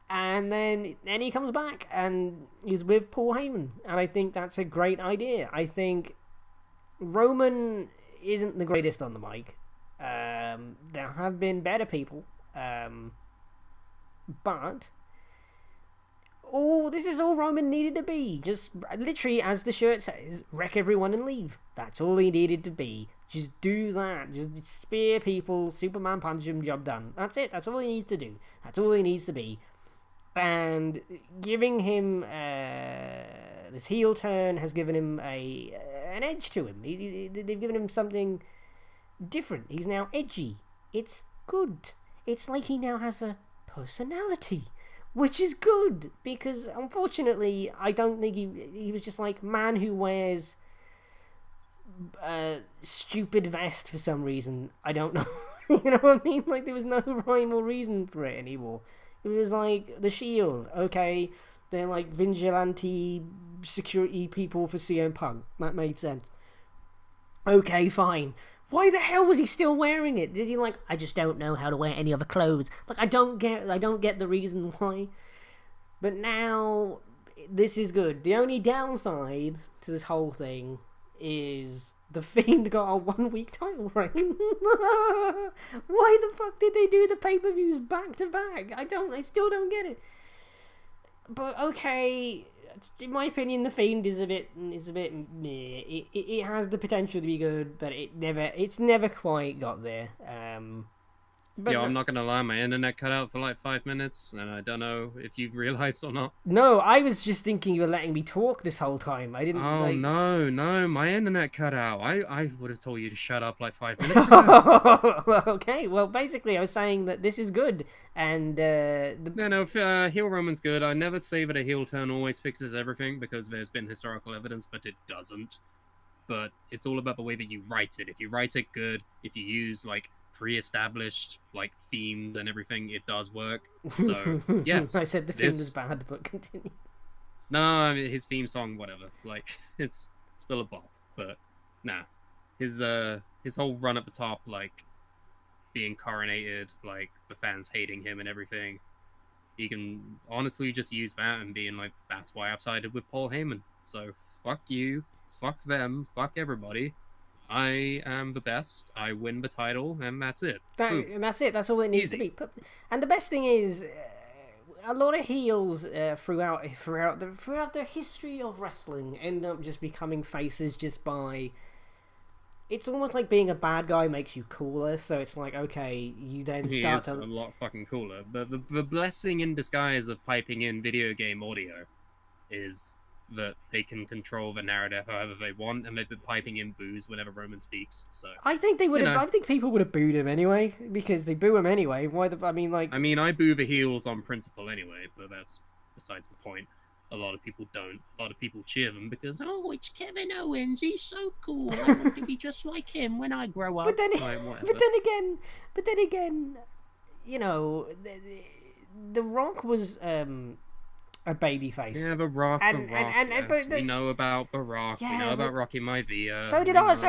And then he comes back and he's with Paul Heyman, and I think that's a great idea. I think Roman isn't the greatest on the mic. There have been better people, but this is all Roman needed to be. Just literally, as the shirt says, wreck everyone and leave. That's all he needed to be. Just do that. Just spear people, Superman punch him, job done. That's it. That's all he needs to do. That's all he needs to be. And giving him this heel turn has given him an edge to him. They've given him something different. He's now edgy. It's good. It's like he now has a personality, which is good, because unfortunately I don't think he was just like man who wears a stupid vest for some reason. I don't know. You know what I mean? Like, there was no rhyme or reason for it anymore. It was like the Shield. Okay, they're like vigilante security people for CM Punk. That made sense. Okay, fine. Why the hell was he still wearing it? Did he like, I just don't know how to wear any other clothes? Like, I don't get the reason why. But now this is good. The only downside to this whole thing is The Fiend got a 1 week title reign. Why the fuck did they do the pay-per-views back to back? I still don't get it. But okay, in my opinion, the Fiend is a bit meh. It has the potential to be good, but it's never quite got there. But I'm not gonna lie, my internet cut out for like 5 minutes, and I don't know if you've realized or not. No, I was just thinking you were letting me talk this whole time. I didn't. Oh, like... no, my internet cut out. I would have told you to shut up like 5 minutes ago. Okay, well, basically, I was saying that this is good, and heel Roman's good. I never say that a heel turn always fixes everything, because there's been historical evidence that it doesn't. But it's all about the way that you write it. If you write it good, if you use like pre-established like themes and everything, it does work. So yes, I said the theme was bad, but continue. No, I mean, his theme song, whatever. Like, it's still a bop, but nah. His whole run at the top, like being coronated, like the fans hating him and everything. He can honestly just use that and being like, that's why I've sided with Paul Heyman. So fuck you, fuck them, fuck everybody. I am the best. I win the title, and that's it. And that's it. That's all it needs to be. And the best thing is, a lot of heels throughout the history of wrestling end up just becoming faces just by. It's almost like being a bad guy makes you cooler. So it's like, okay, you then start to a lot fucking cooler. But the blessing in disguise of piping in video game audio is that they can control the narrative however they want, and they've been piping in boos whenever Roman speaks. So I think they would have. I think people would have booed him anyway, because they boo him anyway. Why I boo the heels on principle anyway, but that's besides the point. A lot of people don't. A lot of people cheer them because, oh, it's Kevin Owens. He's so cool. I want to be just like him when I grow up. But then again, you know, the Rock was a babyface. Yeah, The Rock. We know about The Rock. Yeah, we know about Rocky Maivia. So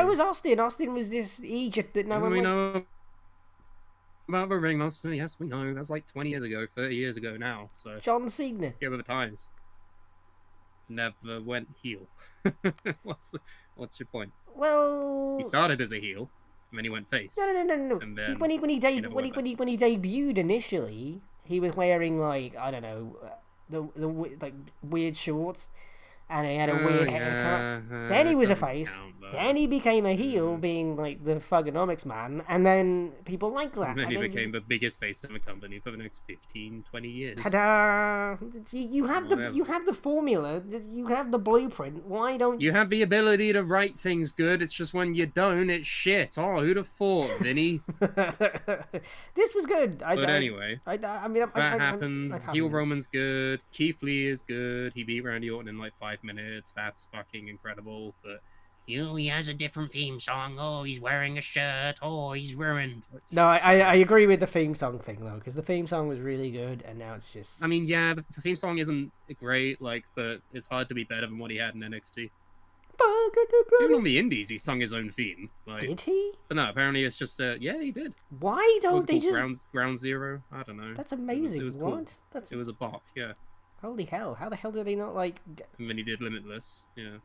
was Austin. Austin was this Egypt that no one. We know about the Ringmaster. Yes, we know. That's like 20 years ago, 30 years ago now. So John Cena. Give it the times. Never went heel. What's your point? Well, he started as a heel, and then he went face. No. And then when he debuted initially, he was wearing like, I don't know, the like weird shorts, and he had a weird haircut. Then he was a face. Then he became a heel, being like the Thugonomics man, and then people liked that. And then he became the biggest face in the company for the next 15, 20 years. Ta-da! You have the formula. You have the blueprint. Why don't you have the ability to write things good? It's just when you don't, it's shit. Oh, who'd have thought, Vinny? This was good. Anyway, I mean, that happened. Heel Roman's good. Keith Lee is good. He beat Randy Orton in like 5 minutes. That's fucking incredible. But he has a different theme song. Oh, he's wearing a shirt. Oh, he's ruined. No, I agree with the theme song thing though, because the theme song was really good, and now it's just. I mean, yeah, the theme song isn't great, but it's hard to be better than what he had in NXT. Even on the Indies, he sung his own theme. Did he? But no, apparently it's just yeah, he did. Why don't they just Ground Zero? I don't know. That's amazing. It was cool. What? It was a bop. Yeah. Holy hell! How the hell did he not like? And then he did Limitless. Yeah.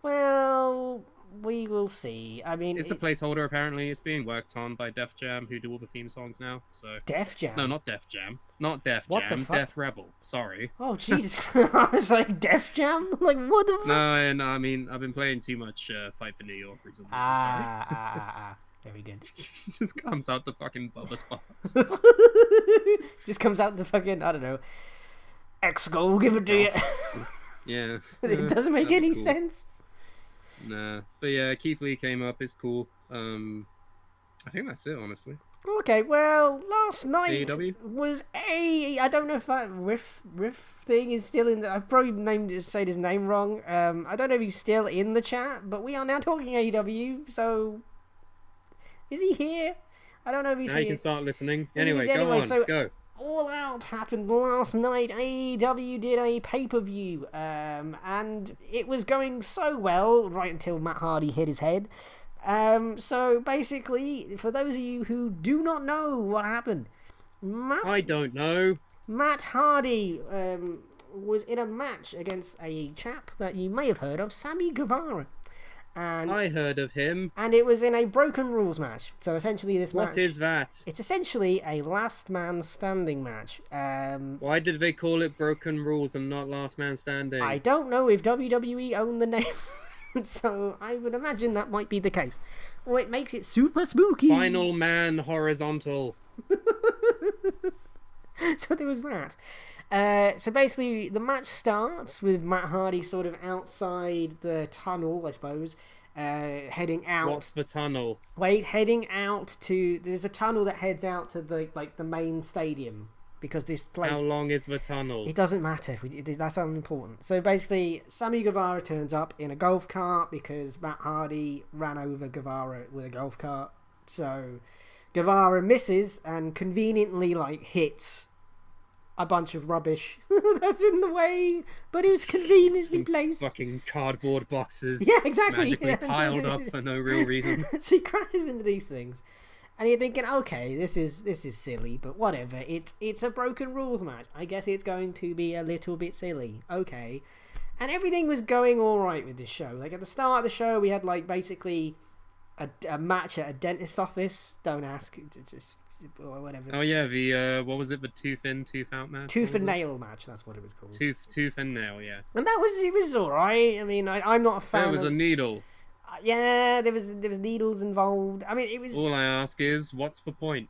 Well, we will see. I mean, it's a placeholder. Apparently, it's being worked on by Def Jam, who do all the theme songs now. So Def Jam? No, not Def Jam. Not Def Jam. Def Rebel. Sorry. Oh Jesus! I was like Def Jam. Like what the fuck? No. I mean, I've been playing too much Fight for New York recently. Very good. Just comes out the fucking Bubba spots. Just comes out the fucking, I don't know, X-Goal, give it to you. Yeah. It doesn't make any sense. Nah. But yeah, Keith Lee came up. It's cool. I think that's it, honestly. Okay, well, last night AEW? was I don't know if that Riff thing is still in the... I've probably said his name wrong. I don't know if he's still in the chat, but we are now talking AEW, so... Is he here? I don't know if he's here. You can start listening. Anyway, go on. Go. All Out happened last night. AEW did a pay-per-view, and it was going so well right until Matt Hardy hit his head. So basically, for those of you who do not know what happened, I don't know. Matt Hardy was in a match against a chap that you may have heard of, Sammy Guevara. And I heard of him. And it was in a broken rules match. So essentially this match... What is that? It's essentially a last man standing match. Why did they call it broken rules and not last man standing? I don't know if WWE own the name. So I would imagine that might be the case. Well, it makes it super spooky. Final man horizontal. So there was that. So basically, the match starts with Matt Hardy sort of outside the tunnel, I suppose, heading out. What's the tunnel? Wait, heading out to... There's a tunnel that heads out to the main stadium, because this place... How long is the tunnel? It doesn't matter. That's unimportant. So basically, Sammy Guevara turns up in a golf cart because Matt Hardy ran over Guevara with a golf cart. So Guevara misses and conveniently hits a bunch of rubbish that's in the way, but it was conveniently placed. Fucking cardboard boxes. Yeah, exactly. Magically piled up for no real reason. So he crashes into these things, and you're thinking, okay, this is silly, but whatever. It's a broken rules match. I guess it's going to be a little bit silly. Okay, and everything was going all right with this show. Like at the start of the show, we had basically a match at a dentist's office. Don't ask. It's just or whatever. Oh yeah, the what was it? The tooth in, tooth out match. Tooth and nail match. That's what it was called. Tooth and nail. Yeah. And it was all right. I mean, I'm not a fan. There was a needle. Yeah, there was needles involved. I mean, it was. All I ask is, what's the point?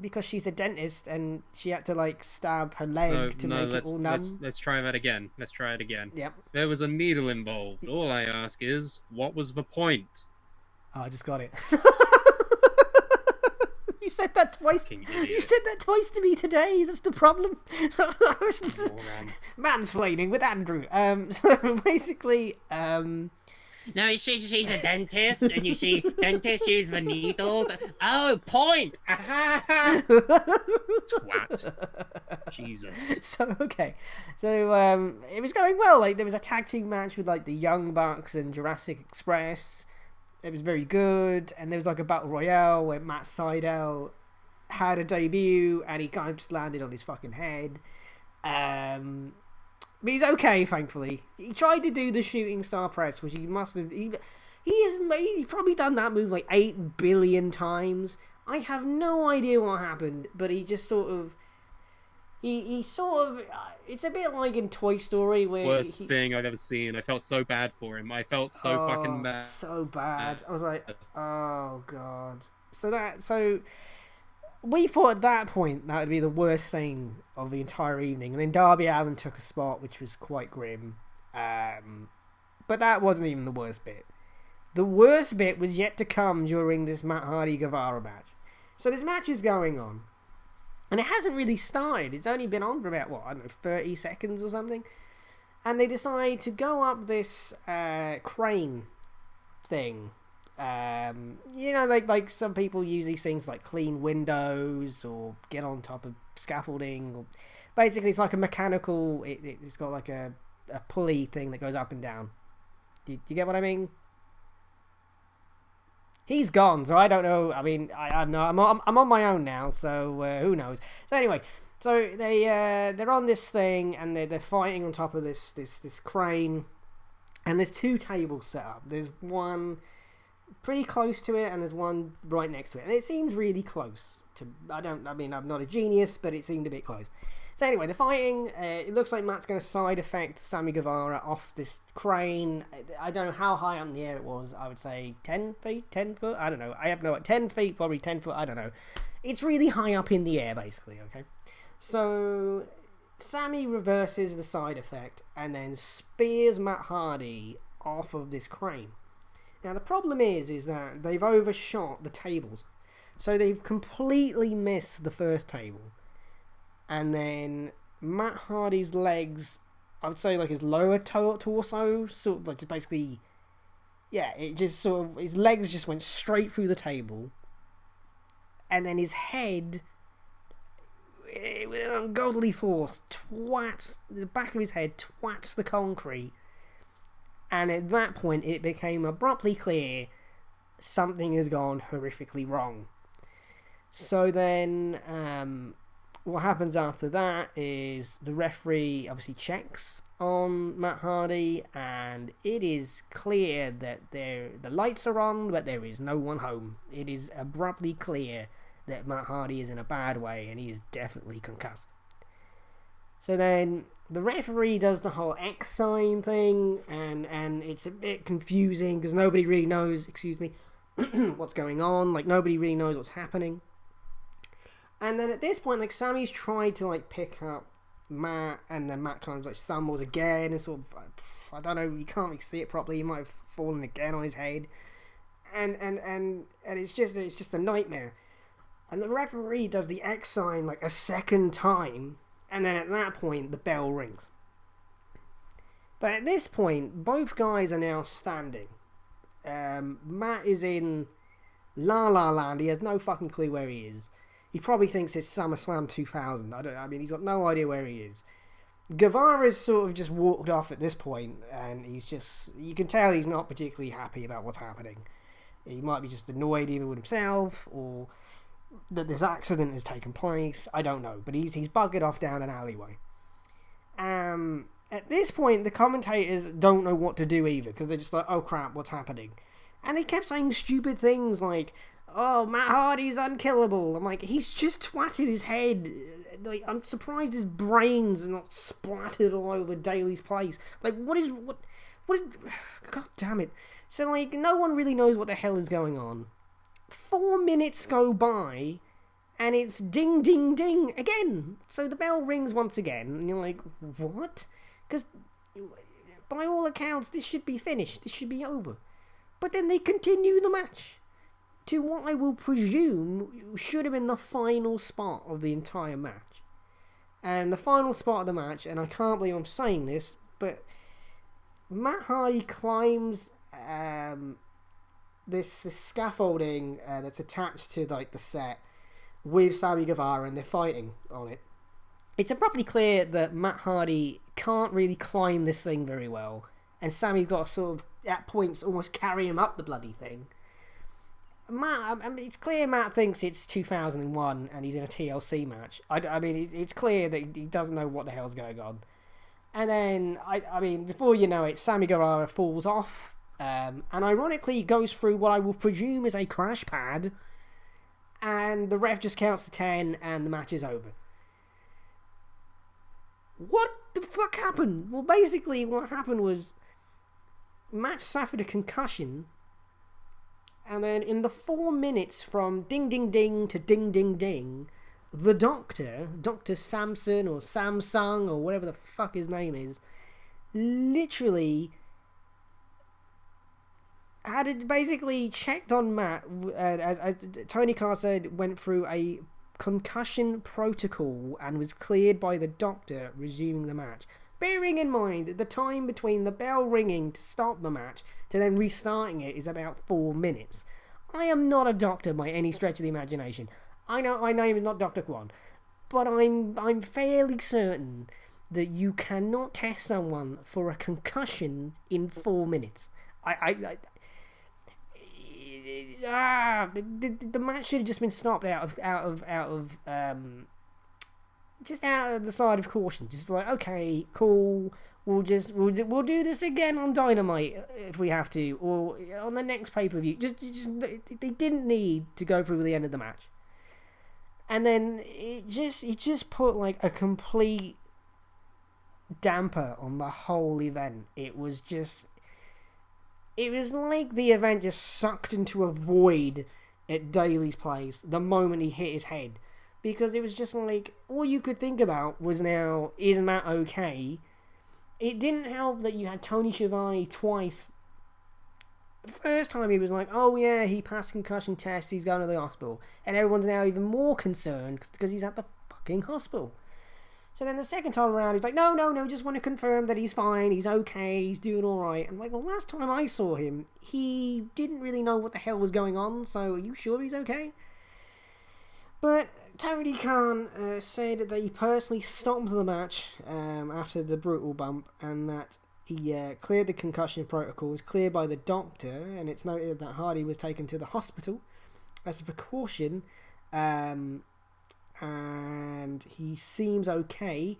Because she's a dentist and she had to stab her leg to make it all numb. Let's try that again. Let's try it again. Yep. There was a needle involved. All I ask is, what was the point? Oh, I just got it. You said that twice. You said that twice to me today. That's the problem. Mansplaining with Andrew. So basically, No, she's a dentist, and you see, dentists use the needles. Oh, point! Twat. Jesus. So, okay. So, it was going well. There was a tag team match with, the Young Bucks and Jurassic Express. It was very good. And there was, a battle royale where Matt Sydal had a debut, and he kind of just landed on his fucking head. But he's okay, thankfully. He tried to do the shooting star press, which he must have... He's probably done that move 8 billion times. I have no idea what happened, but he just sort of... He sort of... It's a bit like in Toy Story where... Worst thing I've ever seen. I felt so bad for him. I felt so fucking bad. So bad. I was like, oh, God. So we thought at that point that would be the worst thing of the entire evening. And then Darby Allin took a spot, which was quite grim. But that wasn't even the worst bit. The worst bit was yet to come during this Matt Hardy-Guevara match. So this match is going on. And it hasn't really started. It's only been on for about, 30 seconds or something. And they decide to go up this crane thing. Like some people use these things clean windows or get on top of scaffolding. Or basically, it's like a mechanical... It's got a pulley thing that goes up and down. Do you get what I mean? He's gone, so I don't know. I mean, I'm on my own now, so who knows? So anyway, they're on this thing and they're fighting on top of this crane, and there's 2 tables set up. There's one pretty close to it, and there's one right next to it, and it seems really close. I'm not a genius, but it seemed a bit close. So anyway, they're fighting. It looks like Matt's going to side effect Sammy Guevara off this crane. I don't know how high up in the air it was. I would say 10 feet, 10 foot. I don't know. I have no 10 feet, probably 10 foot. I don't know. It's really high up in the air, basically. Okay. So Sammy reverses the side effect and then spears Matt Hardy off of this crane. Now the problem is that they've overshot the tables, so they've completely missed the first table. And then Matt Hardy's legs, I would say his lower torso, sort of just basically, it just sort of, his legs just went straight through the table. And then his head, with an ungodly force, the back of his head twats the concrete. And at that point, it became abruptly clear something has gone horrifically wrong. So then, what happens after that is the referee obviously checks, on Matt Hardy, and it is clear that the lights are on, but there is no one home. It is abruptly clear that Matt Hardy is in a bad way, and he is definitely concussed. So then the referee does the whole X sign thing, and it's a bit confusing because nobody really knows, what's going on. Like, nobody really knows what's happening. And then at this point, like, Sammy's tried to, like, pick up Matt, and then Matt kind of, like, stumbles again, and sort of, I don't know, you can't really see it properly. He might have fallen again on his head. And it's just a nightmare. And the referee does the X sign, like, a second time, and then at that point, the bell rings. But at this point, both guys are now standing. Matt is in La La Land. He has no fucking clue where he is. He probably thinks it's SummerSlam 2000. I mean, he's got no idea where he is. Guevara's sort of just walked off at this point, and you can tell he's not particularly happy about what's happening. He might be just annoyed either with himself, or that this accident has taken place. I don't know, but he's buggered off down an alleyway. At this point, the commentators don't know what to do either, because they're just like, oh crap, what's happening? And they kept saying stupid things like, oh, Matt Hardy's unkillable. I'm like, he's just twatted his head. Like, I'm surprised his brains are not splattered all over Daly's place. Like, what is, god damn it. So, like, no one really knows what the hell is going on. 4 minutes go by, and it's ding, ding, ding again. So the bell rings once again, and you're like, what? Because, by all accounts, this should be finished. This should be over. But then they continue the match to what I will presume should have been the final spot of the entire match. And the final spot of the match, and I can't believe I'm saying this, but Matt Hardy climbs this scaffolding that's attached to, like, the set with Sammy Guevara, and they're fighting on it. It's abruptly clear that Matt Hardy can't really climb this thing very well, and Sammy's got to sort of, at points, almost carry him up the bloody thing. Matt, I mean, it's clear Matt thinks it's 2001 and he's in a TLC match. I mean, it's clear that he doesn't know what the hell's going on. And then, I mean, before you know it, Sammy Guevara falls off, and ironically goes through what I will presume is a crash pad, and the ref just counts to 10 and the match is over. What the fuck happened? Well, basically what happened was Matt suffered a concussion, and then in the 4 minutes from ding ding ding to ding ding ding, the doctor, Dr. Samson or Samsung or whatever the fuck his name is, literally had basically checked on Matt, as Tony Khan said, went through a concussion protocol and was cleared by the doctor, resuming the match. Bearing in mind that the time between the bell ringing to stop the match to then restarting it is about 4 minutes. I am not a doctor by any stretch of the imagination. I know my name is not Dr. Kwan, but I'm fairly certain that you cannot test someone for a concussion in 4 minutes. The match should have just been stopped out of the side of caution. Just like, okay, cool, we'll do this again on Dynamite if we have to, or on the next pay-per-view. They didn't need to go through the end of the match. And then it just put like a complete damper on the whole event. It was like the event just sucked into a void at Daly's place the moment he hit his head. Because it was just like, all you could think about was now, is Matt okay? It didn't help that you had Tony Schiavone twice. The first time he was like, oh yeah, he passed concussion test, he's going to the hospital. And everyone's now even more concerned because he's at the fucking hospital. So then the second time around, he's like, no, just want to confirm that he's fine, he's okay, he's doing alright. I'm like, well, last time I saw him, he didn't really know what the hell was going on, so are you sure he's okay? But Tony Khan said that he personally stopped the match after the brutal bump, and that he cleared the concussion protocol, was cleared by the doctor, and it's noted that Hardy was taken to the hospital as a precaution, and he seems okay.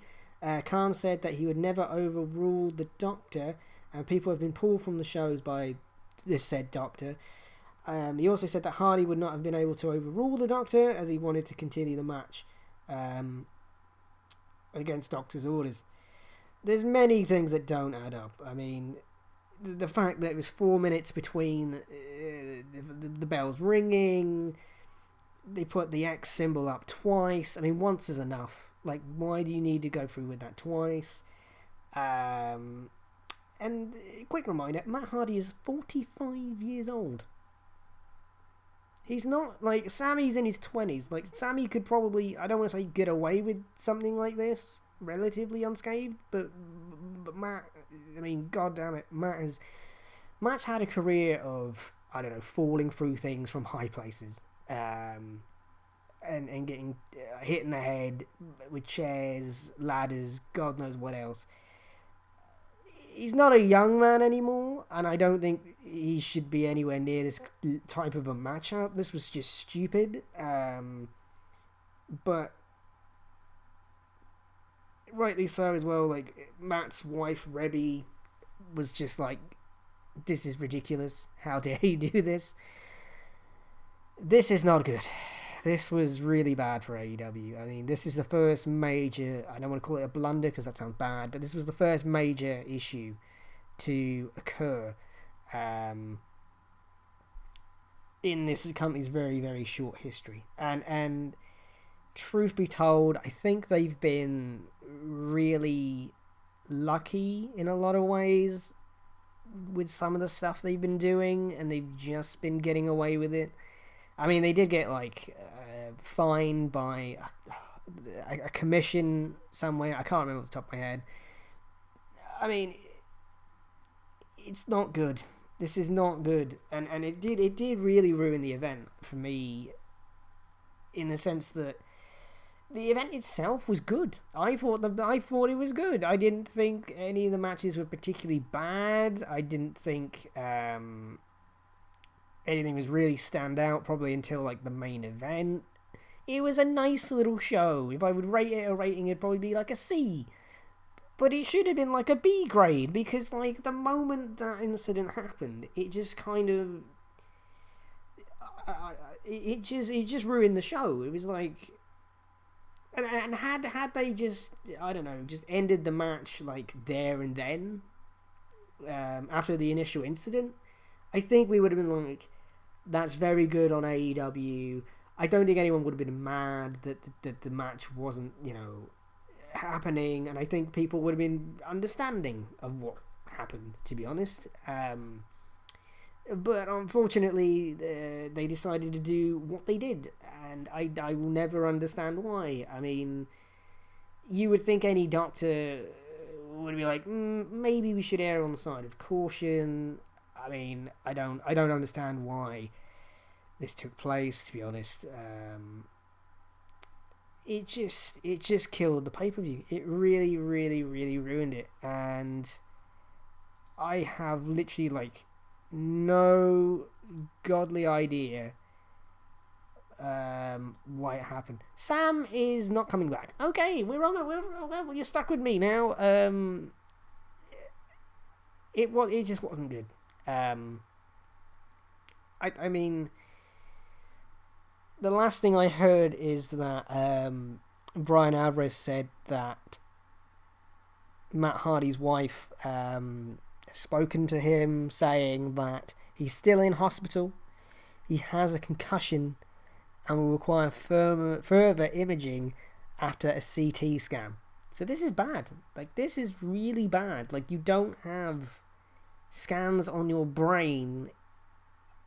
Khan said that he would never overrule the Doctor, and people have been pulled from the shows by this said Doctor. He also said that Hardy would not have been able to overrule the Doctor as he wanted to continue the match against Doctor's orders. There's many things that don't add up. I mean, the fact that it was 4 minutes between the bells ringing, they put the X symbol up twice. I mean, once is enough. Like, why do you need to go through with that twice? And quick reminder, Matt Hardy is 45 years old. He's not, like, Sammy's in his 20s. Like, Sammy could probably, I don't want to say get away with something like this, relatively unscathed, but Matt, I mean, god damn it, Matt's had a career of, I don't know, falling through things from high places, and getting hit in the head with chairs, ladders, god knows what else. He's not a young man anymore, and I don't think he should be anywhere near this type of a matchup. This was just stupid. But rightly so as well. Like, Matt's wife, Rebby, was just like, this is ridiculous. How dare you do this? This is not good. This was really bad for AEW. I mean, this is the first major, I don't want to call it a blunder because that sounds bad, but this was the first major issue to occur in this company's very, very short history. And truth be told, I think they've been really lucky in a lot of ways with some of the stuff they've been doing, and they've just been getting away with it. I mean, they did get, like, fined by a commission somewhere. I can't remember off the top of my head. I mean, it's not good. This is not good. And it did really ruin the event for me, in the sense that the event itself was good. I thought it was good. I didn't think any of the matches were particularly bad. I didn't think anything was really stand out, probably until, like, the main event. It was a nice little show. If I would rate it a rating, it'd probably be like a C. But it should have been like a B grade, because, like, the moment that incident happened, it just kind of it just ruined the show. It was like, and had they just, I don't know, just ended the match, like, there and then, after the initial incident, I think we would have been like, that's very good on AEW. I don't think anyone would have been mad that the match wasn't, you know, happening, and I think people would have been understanding of what happened, to be honest. But unfortunately, they decided to do what they did, and I will never understand why. I mean, you would think any doctor would be like, maybe we should err on the side of caution. I mean, I don't understand why this took place, to be honest. It just killed the pay-per-view. It really, really, really ruined it. And I have literally, like, no godly idea why it happened. Sam is not coming back. Okay, you're stuck with me now. It just wasn't good. I mean, the last thing I heard is that Brian Alvarez said that Matt Hardy's wife spoken to him, saying that he's still in hospital, he has a concussion, and will require further imaging after a CT scan. So this is bad. Like, this is really bad. Like, you don't have scans on your brain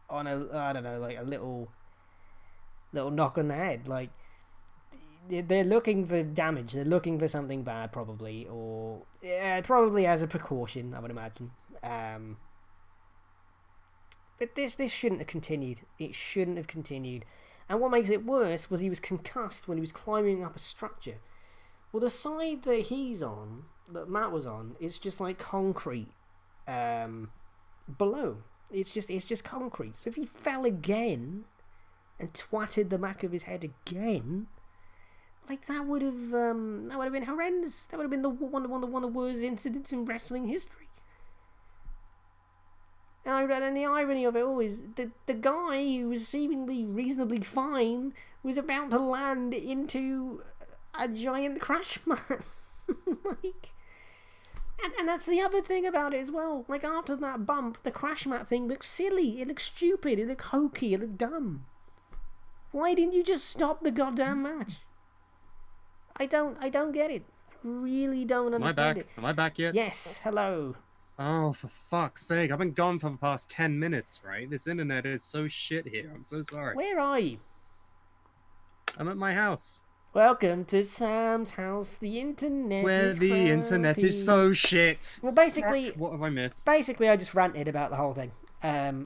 on a, I don't know, like a little knock on the head. Like, they're looking for damage. They're looking for something bad, probably, or probably as a precaution, I would imagine. But this shouldn't have continued. It shouldn't have continued. And what makes it worse was he was concussed when he was climbing up a structure. Well, the side that he's on, that Matt was on, is just like concrete below. It's just concrete. So if he fell again and twatted the back of his head again, Like that would have been horrendous. That would have been one of the worst incidents in wrestling history. And the irony of it all is the guy who was seemingly reasonably fine was about to land into a giant crash mat. Like, and that's the other thing about it as well. Like, after that bump, the crash mat thing looked silly. It looked stupid. It looked hokey. It looked dumb. Why didn't you just stop the goddamn match? I don't get it. I really don't understand it. Am I back yet? Yes, hello. Oh, for fuck's sake. I've been gone for the past 10 minutes, right? This internet is so shit here. I'm so sorry. Where are you? I'm at my house. Welcome to Sam's house. The internet Where is the crappy. internet is so shit. Well, basically... What have I missed? Basically, I just ranted about the whole thing.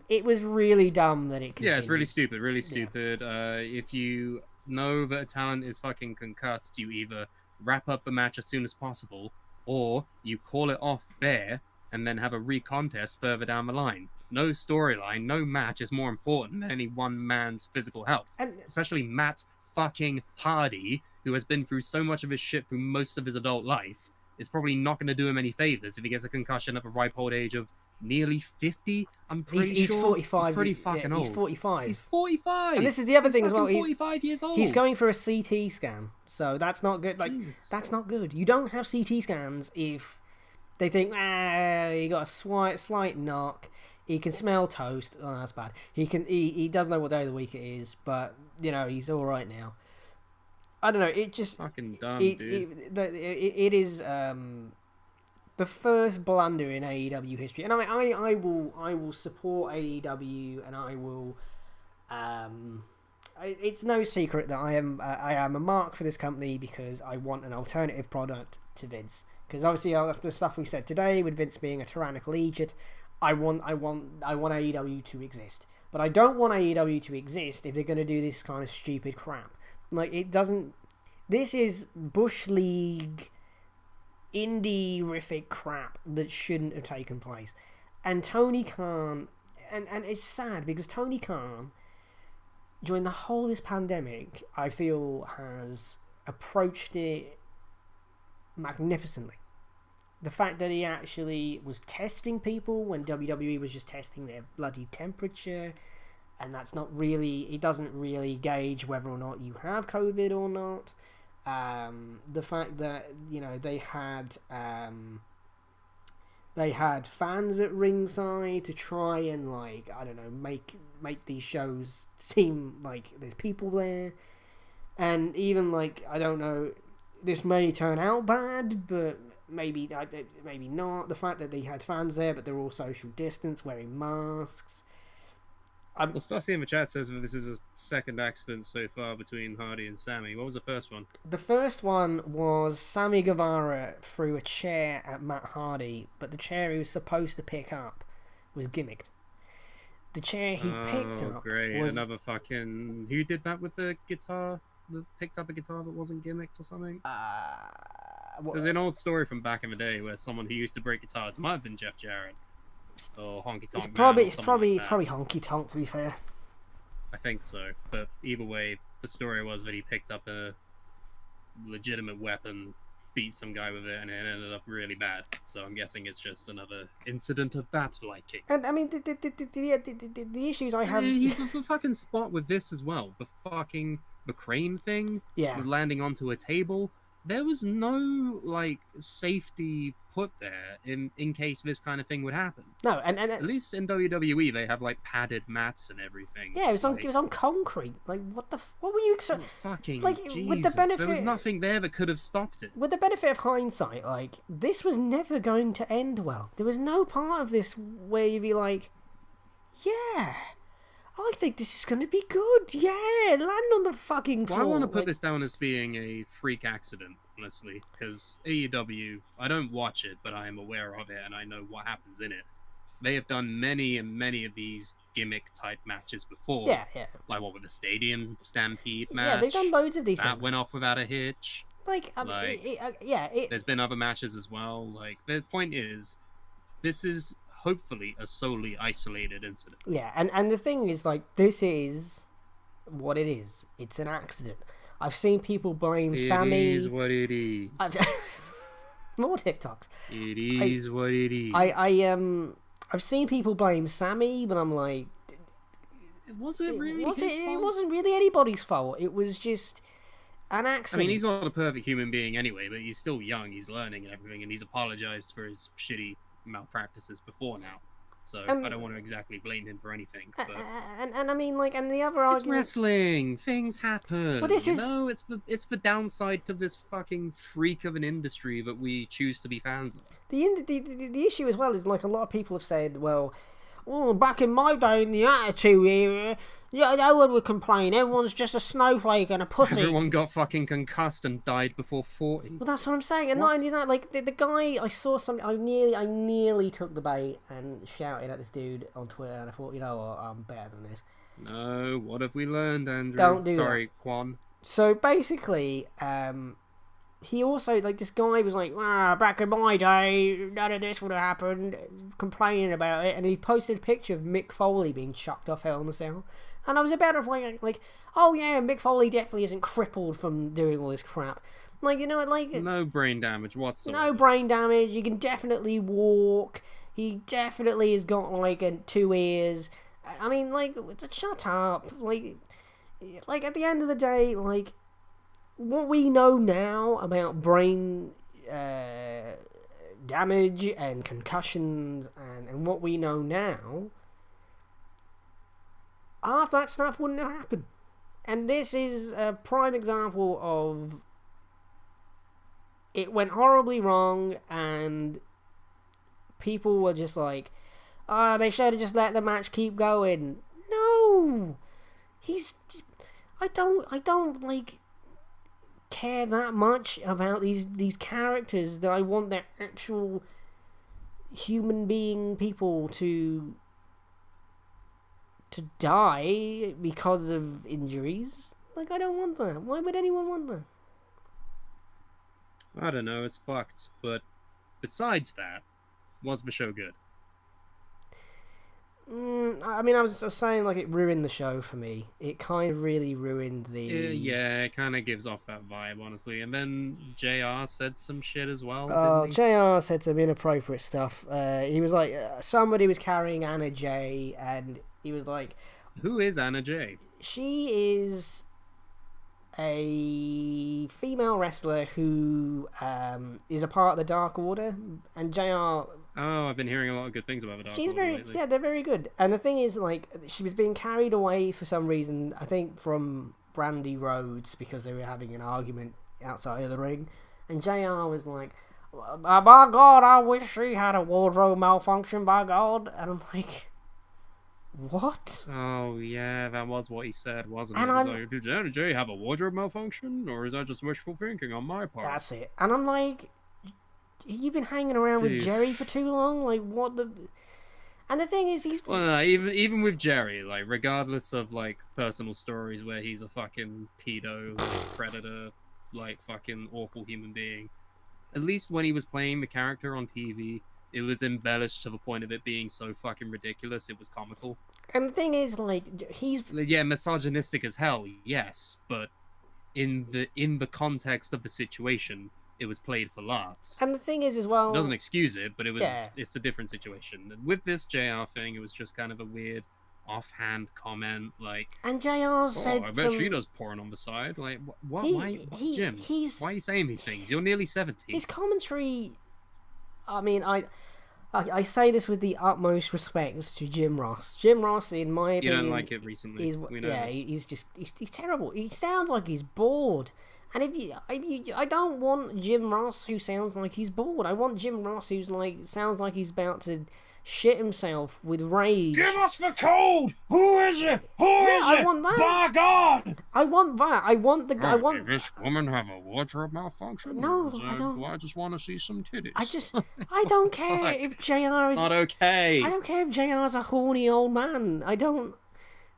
It was really dumb that it continued. Yeah, it's really stupid, really stupid. Yeah. If you know that a talent is fucking concussed, you either wrap up the match as soon as possible, or you call it off there, and then have a recontest further down the line. No storyline, no match is more important than any one man's physical health. And especially Matt fucking Hardy, who has been through so much of his shit through most of his adult life, is probably not going to do him any favors if he gets a concussion at the ripe old age of nearly 50. I'm pretty sure. He's 45. He's pretty fucking old. He's 45. He's 45. And this is the other thing as well. He's 45 years old. He's going for a CT scan, so that's not good. Like, Jesus. That's not good. You don't have CT scans if they think, he got a slight knock. He can smell toast. Oh, that's bad. He doesn't know what day of the week it is, but he's all right now. I don't know. It just fucking dumb, dude. It is the first blunder in AEW history, and I will support AEW, and I will. It's no secret that I am a mark for this company because I want an alternative product to Vince. Because obviously, after the stuff we said today, with Vince being a tyrannical Egypt, I want AEW to exist. But I don't want AEW to exist if they're going to do this kind of stupid crap. Like, it doesn't. This is Bush League, indie-rific crap that shouldn't have taken place. And Tony Khan, and it's sad because Tony Khan, during the whole of this pandemic, I feel has approached it magnificently. The fact that he actually was testing people when WWE was just testing their bloody temperature, and that's not really, it doesn't really gauge whether or not you have COVID or not. The fact that they had fans at ringside to try and make these shows seem like there's people there, and even I don't know, this may turn out bad, but maybe not. The fact that they had fans there, but they're all social distance, wearing masks. Well, Stassi in the chat says that this is a second accident so far between Hardy and Sammy. What was the first one? The first one was Sammy Guevara threw a chair at Matt Hardy, but the chair he was supposed to pick up was gimmicked. The chair he picked up was... Another fucking... Who did that with the guitar? Picked up a guitar that wasn't gimmicked or something? There's an old story from back in the day where someone who used to break guitars, it might have been Jeff Jarrett or Honky Tonk. It's probably Honky Tonk, to be fair. I think so, but either way, the story was that he picked up a legitimate weapon, beat some guy with it, and it ended up really bad. So I'm guessing it's just another incident of that liking. And I mean, the issues I have. The fucking spot with this as well, the crane thing, with landing onto a table. There was no safety put there in case this kind of thing would happen. No, and at least in WWE they have padded mats and everything. Yeah, it was on concrete. What were you expecting? Fucking Jesus. With the benefit, there was nothing there that could have stopped it. With the benefit of hindsight, this was never going to end well. There was no part of this where you'd be like, yeah, I think this is going to be good. Yeah, land on the fucking floor. Well, I want to put this down as being a freak accident, honestly, because AEW, I don't watch it, but I am aware of it, and I know what happens in it. They have done many and many of these gimmick-type matches before. Yeah. Like, what, with the Stadium Stampede match? Yeah, they've done loads of these things. That went off without a hitch. There's been other matches as well. The point is, this is hopefully a solely isolated incident. Yeah, and the thing is, this is what it is. It's an accident. I've seen people blame It Sammy. is what it is. More TikToks. It is what it is. I've seen people blame Sammy, but I'm like, Was it really his it fault? wasn't really anybody's fault. It was just an I accident. mean, he's not a perfect human being anyway, but he's still young, he's learning and everything, and he's apologized for his shitty malpractices before now. So I don't want to exactly blame him for anything. But and I mean, like, and the other it's argument. Wrestling. Things happen. Well, this is. No, it's the downside to this fucking freak of an industry that we choose to be fans of. The issue as well is, like, a lot of people have said, well, back in my day in the Attitude Era, yeah, no one would complain. Everyone's just a snowflake and a pussy. Everyone got fucking concussed and died before 40. Well, that's what I'm saying. And not only that, like, the guy, I saw something, I nearly took the bait and shouted at this dude on Twitter, and I thought, you know what, I'm better than this. No, what have we learned, Andrew? Don't do Sorry, that. Quan. So basically, he also, like, this guy was like, back in my day, none of this would have happened, complaining about it, and he posted a picture of Mick Foley being chucked off Hell in a Cell, and I was about to like, oh yeah, Mick Foley definitely isn't crippled from doing all this crap. Like, you know, like... No brain damage whatsoever. No brain damage, he can definitely walk, he definitely has got, like, 2 ears. I mean, like, shut up. Like, at the end of the day, like, what we know now about brain damage and concussions and what we know now, half that stuff wouldn't have happened. And this is a prime example of it went horribly wrong, and people were just like, they should have just let the match keep going. No! I don't like care that much about these characters that I want their actual human being people to die because of injuries. Like, I don't want that. Why would anyone want that? I don't know, it's fucked. But besides that, was the show good? I mean, I was saying, like, it ruined the show for me. It kind of really ruined the... Yeah, it kind of gives off that vibe, honestly. And then JR said some shit as well, Oh, didn't JR said some inappropriate stuff. He was like, somebody was carrying Anna Jay, and he was like... Who is Anna Jay? She is a female wrestler who is a part of the Dark Order, and JR... Oh, I've been hearing a lot of good things about the Dark She's Order very, lately. yeah, they're very good. And the thing is, like, she was being carried away for some reason, I think from Brandy Rhodes, because they were having an argument outside of the ring. And JR was like, by God, I wish she had a wardrobe malfunction, by God. And I'm like, what? Oh, yeah, that was what he said, wasn't And it? I'm- Like, did Anna Jay have a wardrobe malfunction? Or is that just wishful thinking on my part? That's it. And I'm like, you've been hanging around with Dude. Jerry for too long? Like, what the... And the thing is, he's... Well, no, even with Jerry, like, regardless of, like, personal stories where he's a fucking pedo, predator, like, fucking awful human being, at least when he was playing the character on TV, it was embellished to the point of it being so fucking ridiculous, it was comical. And the thing is, like, he's... Yeah, misogynistic as hell, yes, but in the context of the situation, it was played for laughs. And the thing is, as well... It doesn't excuse it, but Yeah. it's a different situation. And with this JR thing, it was just kind of a weird offhand comment, like, And JR said I bet she does porn on the side. Like, what? Jim, why are you saying these things? You're nearly 70. His commentary... I mean, I say this with the utmost respect to Jim Ross. Jim Ross, in my You opinion... don't like it recently. We know yeah, this. he's terrible. He sounds like he's bored. And I don't want Jim Ross who sounds like he's bored. I want Jim Ross who's like sounds like he's about to shit himself with rage. Give us the code! Who is it? Who is I it? want that. By God! I want that. I want the. I want. Did this woman have a wardrobe malfunction? No, Or is I don't- Do I just want to see some titties? I don't care Fuck. if JR is. It's not okay. I don't care if JR's a horny old man. I don't.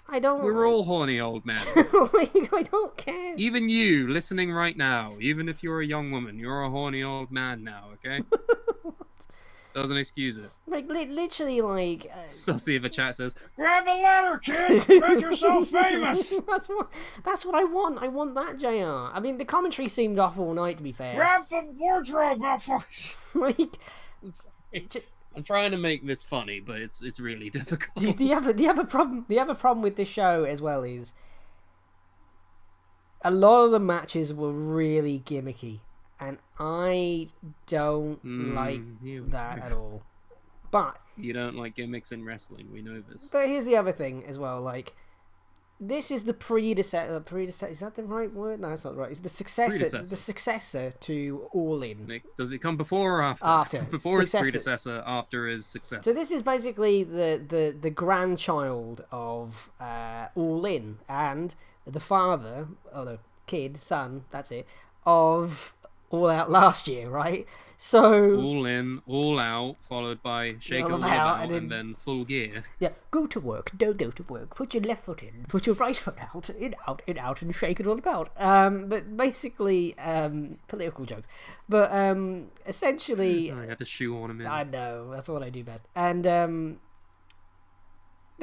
We're all horny old men. like, I don't care. Even you, listening right now, even if you're a young woman, you're a horny old man now, okay? Doesn't excuse it. Like literally, like. Still see if a chat says, "Grab a ladder, kid. Make yourself famous." That's what I want. I want that, JR. I mean, the commentary seemed off all night. To be fair. Grab the wardrobe, motherfucker. Like. I'm trying to make this funny, but it's really difficult. The other problem with this show as well is a lot of the matches were really gimmicky, and I don't like that at all. But you don't like gimmicks in wrestling, we know this. But here's the other thing as well, like this is the predecessor. Is that the right word? No, that's not right. It's the successor. The successor to All In. Nick, does it come before or after? After. Before his predecessor, after his successor. So this is basically the grandchild of All In, and the father, son, that's it, of All Out last year, right? So All In, All Out, followed by Shake All About, and then Full Gear. Yeah, go to work, don't go to work, put your left foot in, put your right foot out, in, out, and shake it all about. But basically, political jokes. But essentially... I had to shoehorn him in. I know, that's what I do best. And the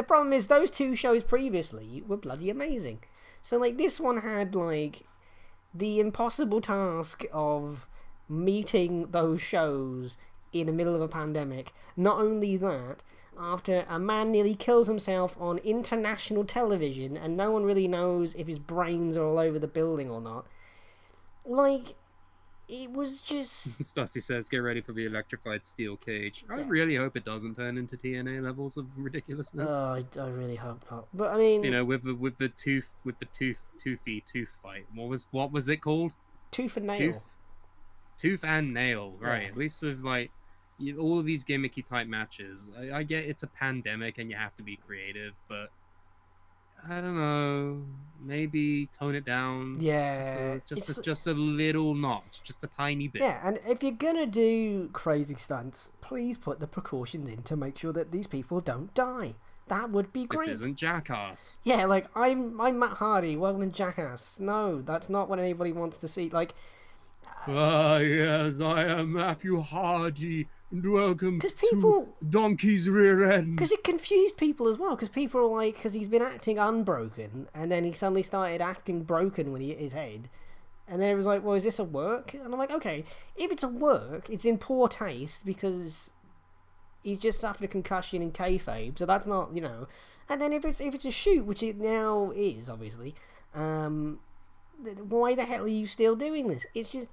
problem is those two shows previously were bloody amazing. So, like, this one had, like, the impossible task of meeting those shows in the middle of a pandemic. Not only that, after a man nearly kills himself on international television and no one really knows if his brains are all over the building or not. Like, it was just... Stusty says, get ready for the electrified steel cage. I really hope it doesn't turn into TNA levels of ridiculousness. Oh, I really hope not. But I mean... You know, with the tooth fight. What was it called? Tooth and nail. Tooth and nail, right? Yeah. At least with like all of these gimmicky type matches. I get it's a pandemic and you have to be creative, but I don't know. Maybe tone it down. Yeah, just a little notch, just a tiny bit. Yeah, and if you're gonna do crazy stunts, please put the precautions in to make sure that these people don't die. That would be great. This isn't Jackass. Yeah, like I'm Matt Hardy. Welcome to Jackass. No, that's not what anybody wants to see. Like. Yes, I am Matthew Hardy, and welcome to Donkey's Rear End. Because it confused people as well, because people are like, because he's been acting unbroken, and then he suddenly started acting broken when he hit his head, and then it was like, well, is this a work? And I'm like, okay, if it's a work, it's in poor taste, because he's just suffered a concussion in kayfabe, so that's not, you know, and then if it's a shoot, which it now is, obviously, why the hell are you still doing this? It's just...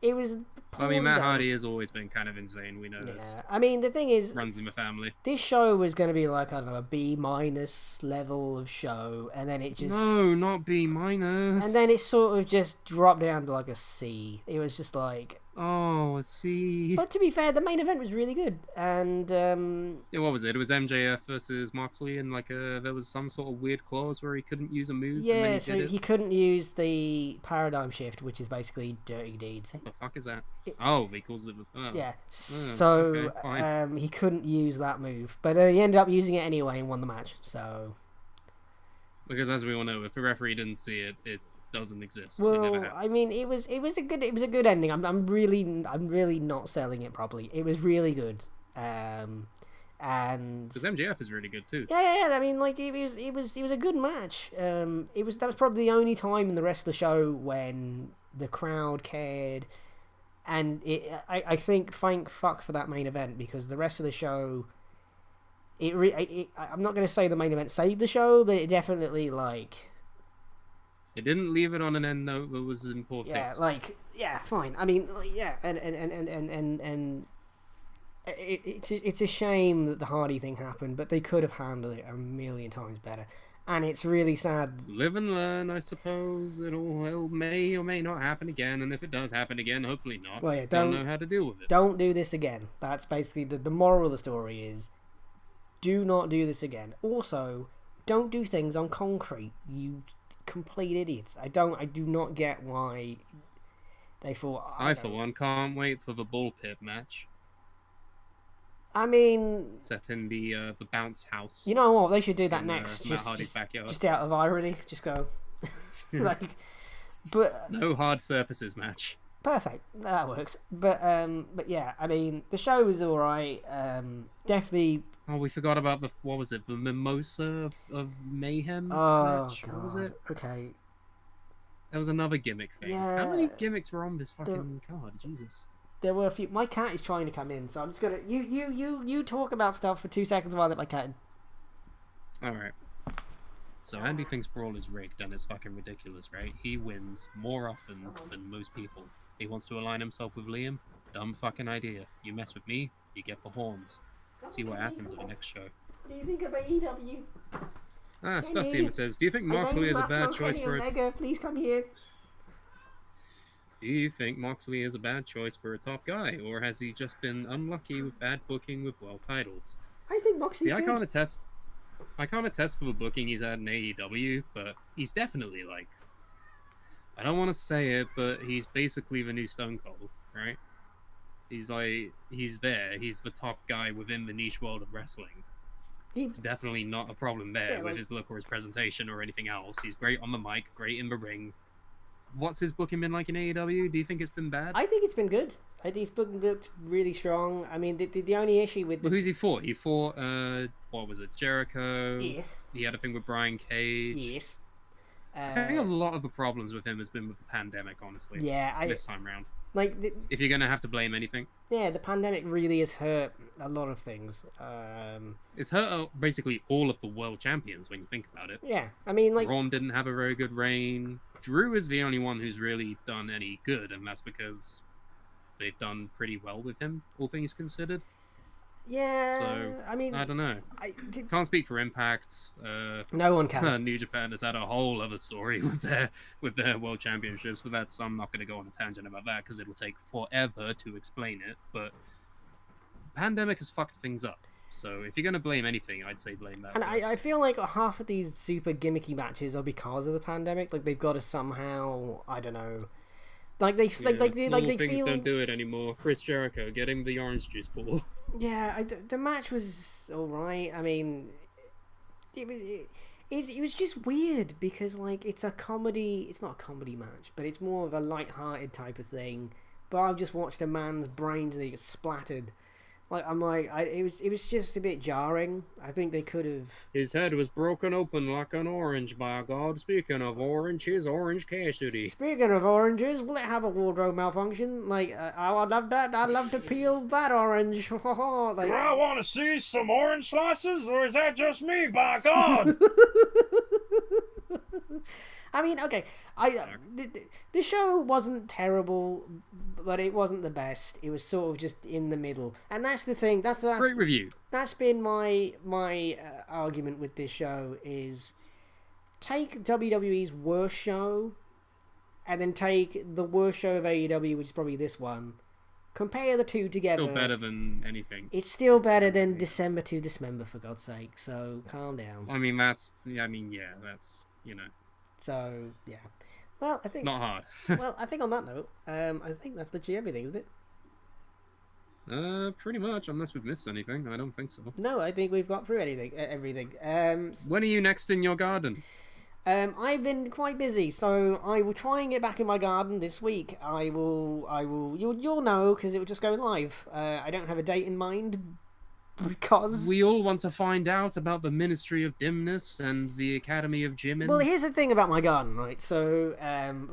It was. I mean, Matt Hardy has always been kind of insane. We know this. I mean, the thing is, runs in the family. This show was going to be like, I don't know, a B- level of show, and then it just not B-, and then it sort of just dropped down to like a C. It was just like, a C. But to be fair, the main event was really good, and yeah, what was it? It was MJF versus Moxley, and like there was some sort of weird clause where he couldn't use a move. Yeah, so he couldn't use the paradigm shift, which is basically dirty deeds. What the fuck is that? Because of yeah. So okay, he couldn't use that move, but he ended up using it anyway and won the match. So because as we all know, if the referee didn't see it, it doesn't exist. Well, I mean, it was a good ending. I'm really not selling it properly. It was really good. And because MJF is really good too. Yeah. I mean, like it was a good match. That was probably the only time in the rest of the show when the crowd cared, and I think thank fuck for that main event, because the rest of the show, I'm not going to say the main event saved the show, but it definitely like. It didn't leave it on an end note that was in poor taste. Fine. I mean, and it's a shame that the Hardy thing happened, but they could have handled it a million times better. And it's really sad. Live and learn, I suppose. It may or may not happen again, and if it does happen again, hopefully not. Well, yeah, don't know how to deal with it. Don't do this again. That's basically the moral of the story is, do not do this again. Also, don't do things on concrete. You complete idiots. I do not get why they thought. I for one can't wait for the bull pit match. I mean, set in the bounce house. You know what? They should do that next. Matt Hardy's backyard. Just out of irony, just go like. But no hard surfaces match. Perfect. That works. But yeah, I mean, the show was all right. Definitely. Oh, we forgot about what was it? The Mimosa of Mayhem Oh match? What was God. it? Okay. There was another gimmick thing. How many Yeah. gimmicks were on this fucking card? Jesus. There were a few. My cat is trying to come in, so I'm just gonna you talk about stuff for 2 seconds while I let my cat in. All right. So Andy thinks Brawl is rigged, and it's fucking ridiculous, right? He wins more often than most people. He wants to align himself with Liam. Dumb fucking idea. You mess with me, you get the horns. See what happens at the next show. What do you think about EW? Stussy says, do you think Moxley is a bad choice for Omega, please come here. Do you think Moxley is a bad choice for a top guy, or has he just been unlucky with bad booking with world titles? I think Moxley's good. I can't attest for the booking he's had in AEW, but he's definitely like, I don't want to say it, but he's basically the new Stone Cold, right? He's there. He's the top guy within the niche world of wrestling. He's definitely not a problem there with his look or his presentation or anything else. He's great on the mic, great in the ring. What's his booking been like in AEW? Do you think it's been bad? I think it's been good. I think his booking looked really strong. I mean, the only issue with... Well, who's he fought? He fought, what was it, Jericho? Yes. He had a thing with Brian Cage. Yes. I think a lot of the problems with him has been with the pandemic, honestly. Yeah, this time round. Like, if you're gonna have to blame anything. Yeah, the pandemic really has hurt a lot of things. It's hurt basically all of the world champions when you think about it. Yeah, I mean, like... Braun didn't have a very good reign. Drew is the only one who's really done any good, and that's because they've done pretty well with him, all things considered. Yeah, so, I mean... I don't know. Can't speak for Impact. No one can. New Japan has had a whole other story with their world championships, but I'm not going to go on a tangent about that because it'll take forever to explain it, but pandemic has fucked things up. So if you're going to blame anything, I'd say blame that. And I feel like half of these super gimmicky matches are because of the pandemic. Like, they've got to somehow, I don't know... Like they feel don't do it anymore. Chris Jericho, get him the orange juice ball. Yeah, the match was all right. I mean, it was just weird because like it's a comedy. It's not a comedy match, but it's more of a light-hearted type of thing. But I've just watched a man's brains get splattered. Like it was just a bit jarring. I think they could have. His head was broken open like an orange. By God, speaking of orange, here's Orange Cassidy. Speaking of oranges, will it have a wardrobe malfunction? Like I'd love that. I'd love to peel that orange. Like, do I want to see some orange slices, or is that just me? By God. I mean, okay, the show wasn't terrible, but it wasn't the best. It was sort of just in the middle, and that's the thing. That's great review. That's been my argument with this show is take WWE's worst show, and then take the worst show of AEW, which is probably this one. Compare the two together. Still better than anything. It's still better than December to December, for God's sake. So calm down. I mean, that's you know. So, yeah. Well, I think... Not hard. Well, I think on that note, I think that's literally everything, isn't it? Pretty much, unless we've missed anything. I don't think so. No, I think we've got through everything. When are you next in your garden? I've been quite busy, so I will try and get back in my garden this week. You'll know, because it will just go live. I don't have a date in mind, because... We all want to find out about the Ministry of Dimness and the Academy of Jimin. Well, here's the thing about my garden, right? So,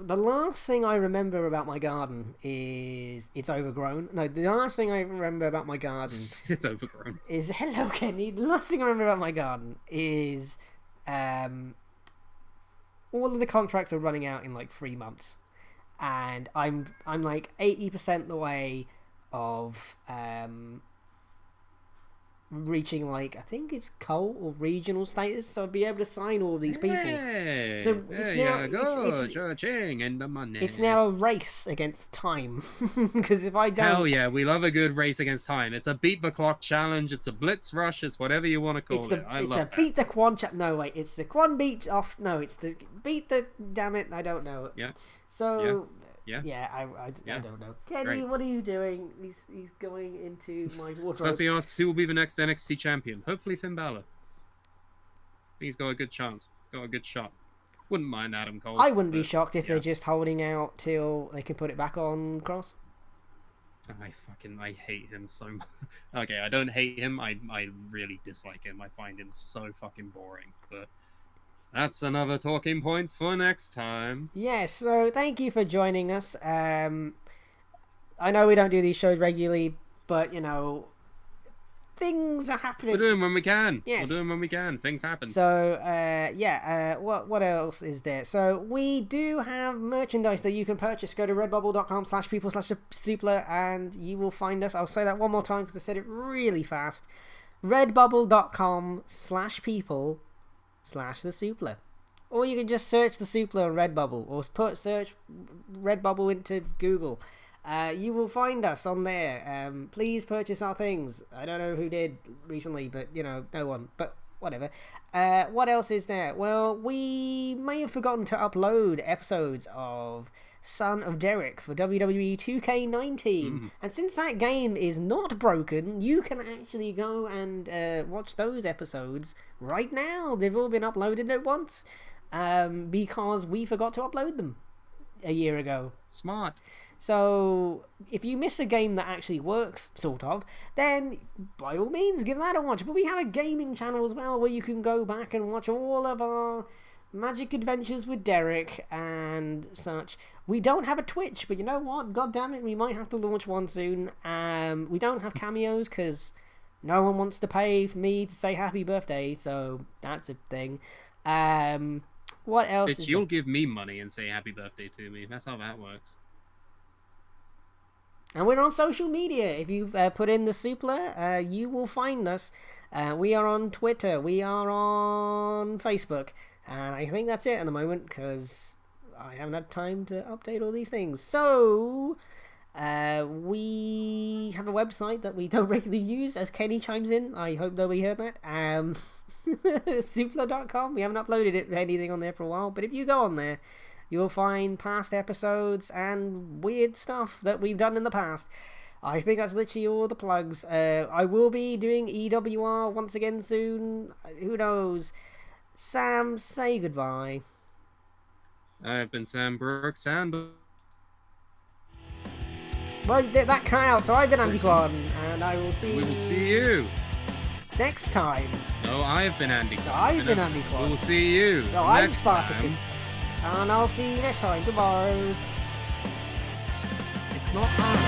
the last thing I remember about my garden is it's overgrown. No, the last thing I remember about my garden... It's overgrown. Is... Hello, Kenny. The last thing I remember about my garden is... all of the contracts are running out in, like, 3 months. And I'm like, 80% the way of... reaching, like, I think it's cult or regional status, so I'd be able to sign all of these people. Hey, so it's now it's now a race against time. Because if I don't... Hell yeah, we love a good race against time. It's a beat the clock challenge, it's a blitz rush, it's whatever you want to call it. I love that. Beat the Quan no wait, it's the Quan beat off, no, it's the beat the, damn it, I don't know. Yeah. So... Yeah. I don't know. Kenny, what are you doing? He's going into my wardrobe. Stussy asks who will be the next NXT champion. Hopefully Finn Balor. I think he's got a good chance. Got a good shot. Wouldn't mind Adam Cole. I wouldn't be but, shocked if yeah. they're just holding out till they can put it back on Cross. I hate him so much. Okay, I don't hate him. I really dislike him. I find him so fucking boring. But that's another talking point for next time. Yes, so thank you for joining us. I know we don't do these shows regularly, but, you know, things are happening. We're doing when we can. Yes. We're doing when we can. Things happen. So, what else is there? So, we do have merchandise that you can purchase. Go to redbubble.com/people/Suplah and you will find us. I'll say that one more time because I said it really fast. redbubble.com/people/the Or you can just search the Suplah on Redbubble, or search Redbubble into Google. You will find us on there. Please purchase our things. I don't know who did recently, but, you know, no one. But whatever. What else is there? Well, we may have forgotten to upload episodes of Son of Derek for WWE 2K19. And since that game is not broken, you can actually go and watch those episodes right now. They've all been uploaded at once because we forgot to upload them a year ago. Smart. So, if you miss a game that actually works, sort of, then by all means give that a watch. But we have a gaming channel as well where you can go back and watch all of our magic adventures with Derek and such. We don't have a Twitch, but you know what? God damn it, we might have to launch one soon. We don't have cameos because no one wants to pay for me to say happy birthday, so that's a thing. What else? You'll give me money and say happy birthday to me. That's how that works. And we're on social media. If you put in the Suplah, you will find us. We are on Twitter. We are on Facebook. And I think that's it at the moment because I haven't had time to update all these things. So, we have a website that we don't regularly use, as Kenny chimes in. I hope nobody heard that. Suplah.com. We haven't uploaded anything on there for a while. But if you go on there, you'll find past episodes and weird stuff that we've done in the past. I think that's literally all the plugs. I will be doing EWR once again soon. Who knows? Sam, say goodbye. I've been Sam Brooks, and... Well, that cut out, so I've been Andy Kwan, and I will see We will see you next time. No, I've been Andy Kwan. I've been Andy Kwan. We'll see you No, I'm next Spartacus. time. And I'll see you next time. Goodbye. It's not hard,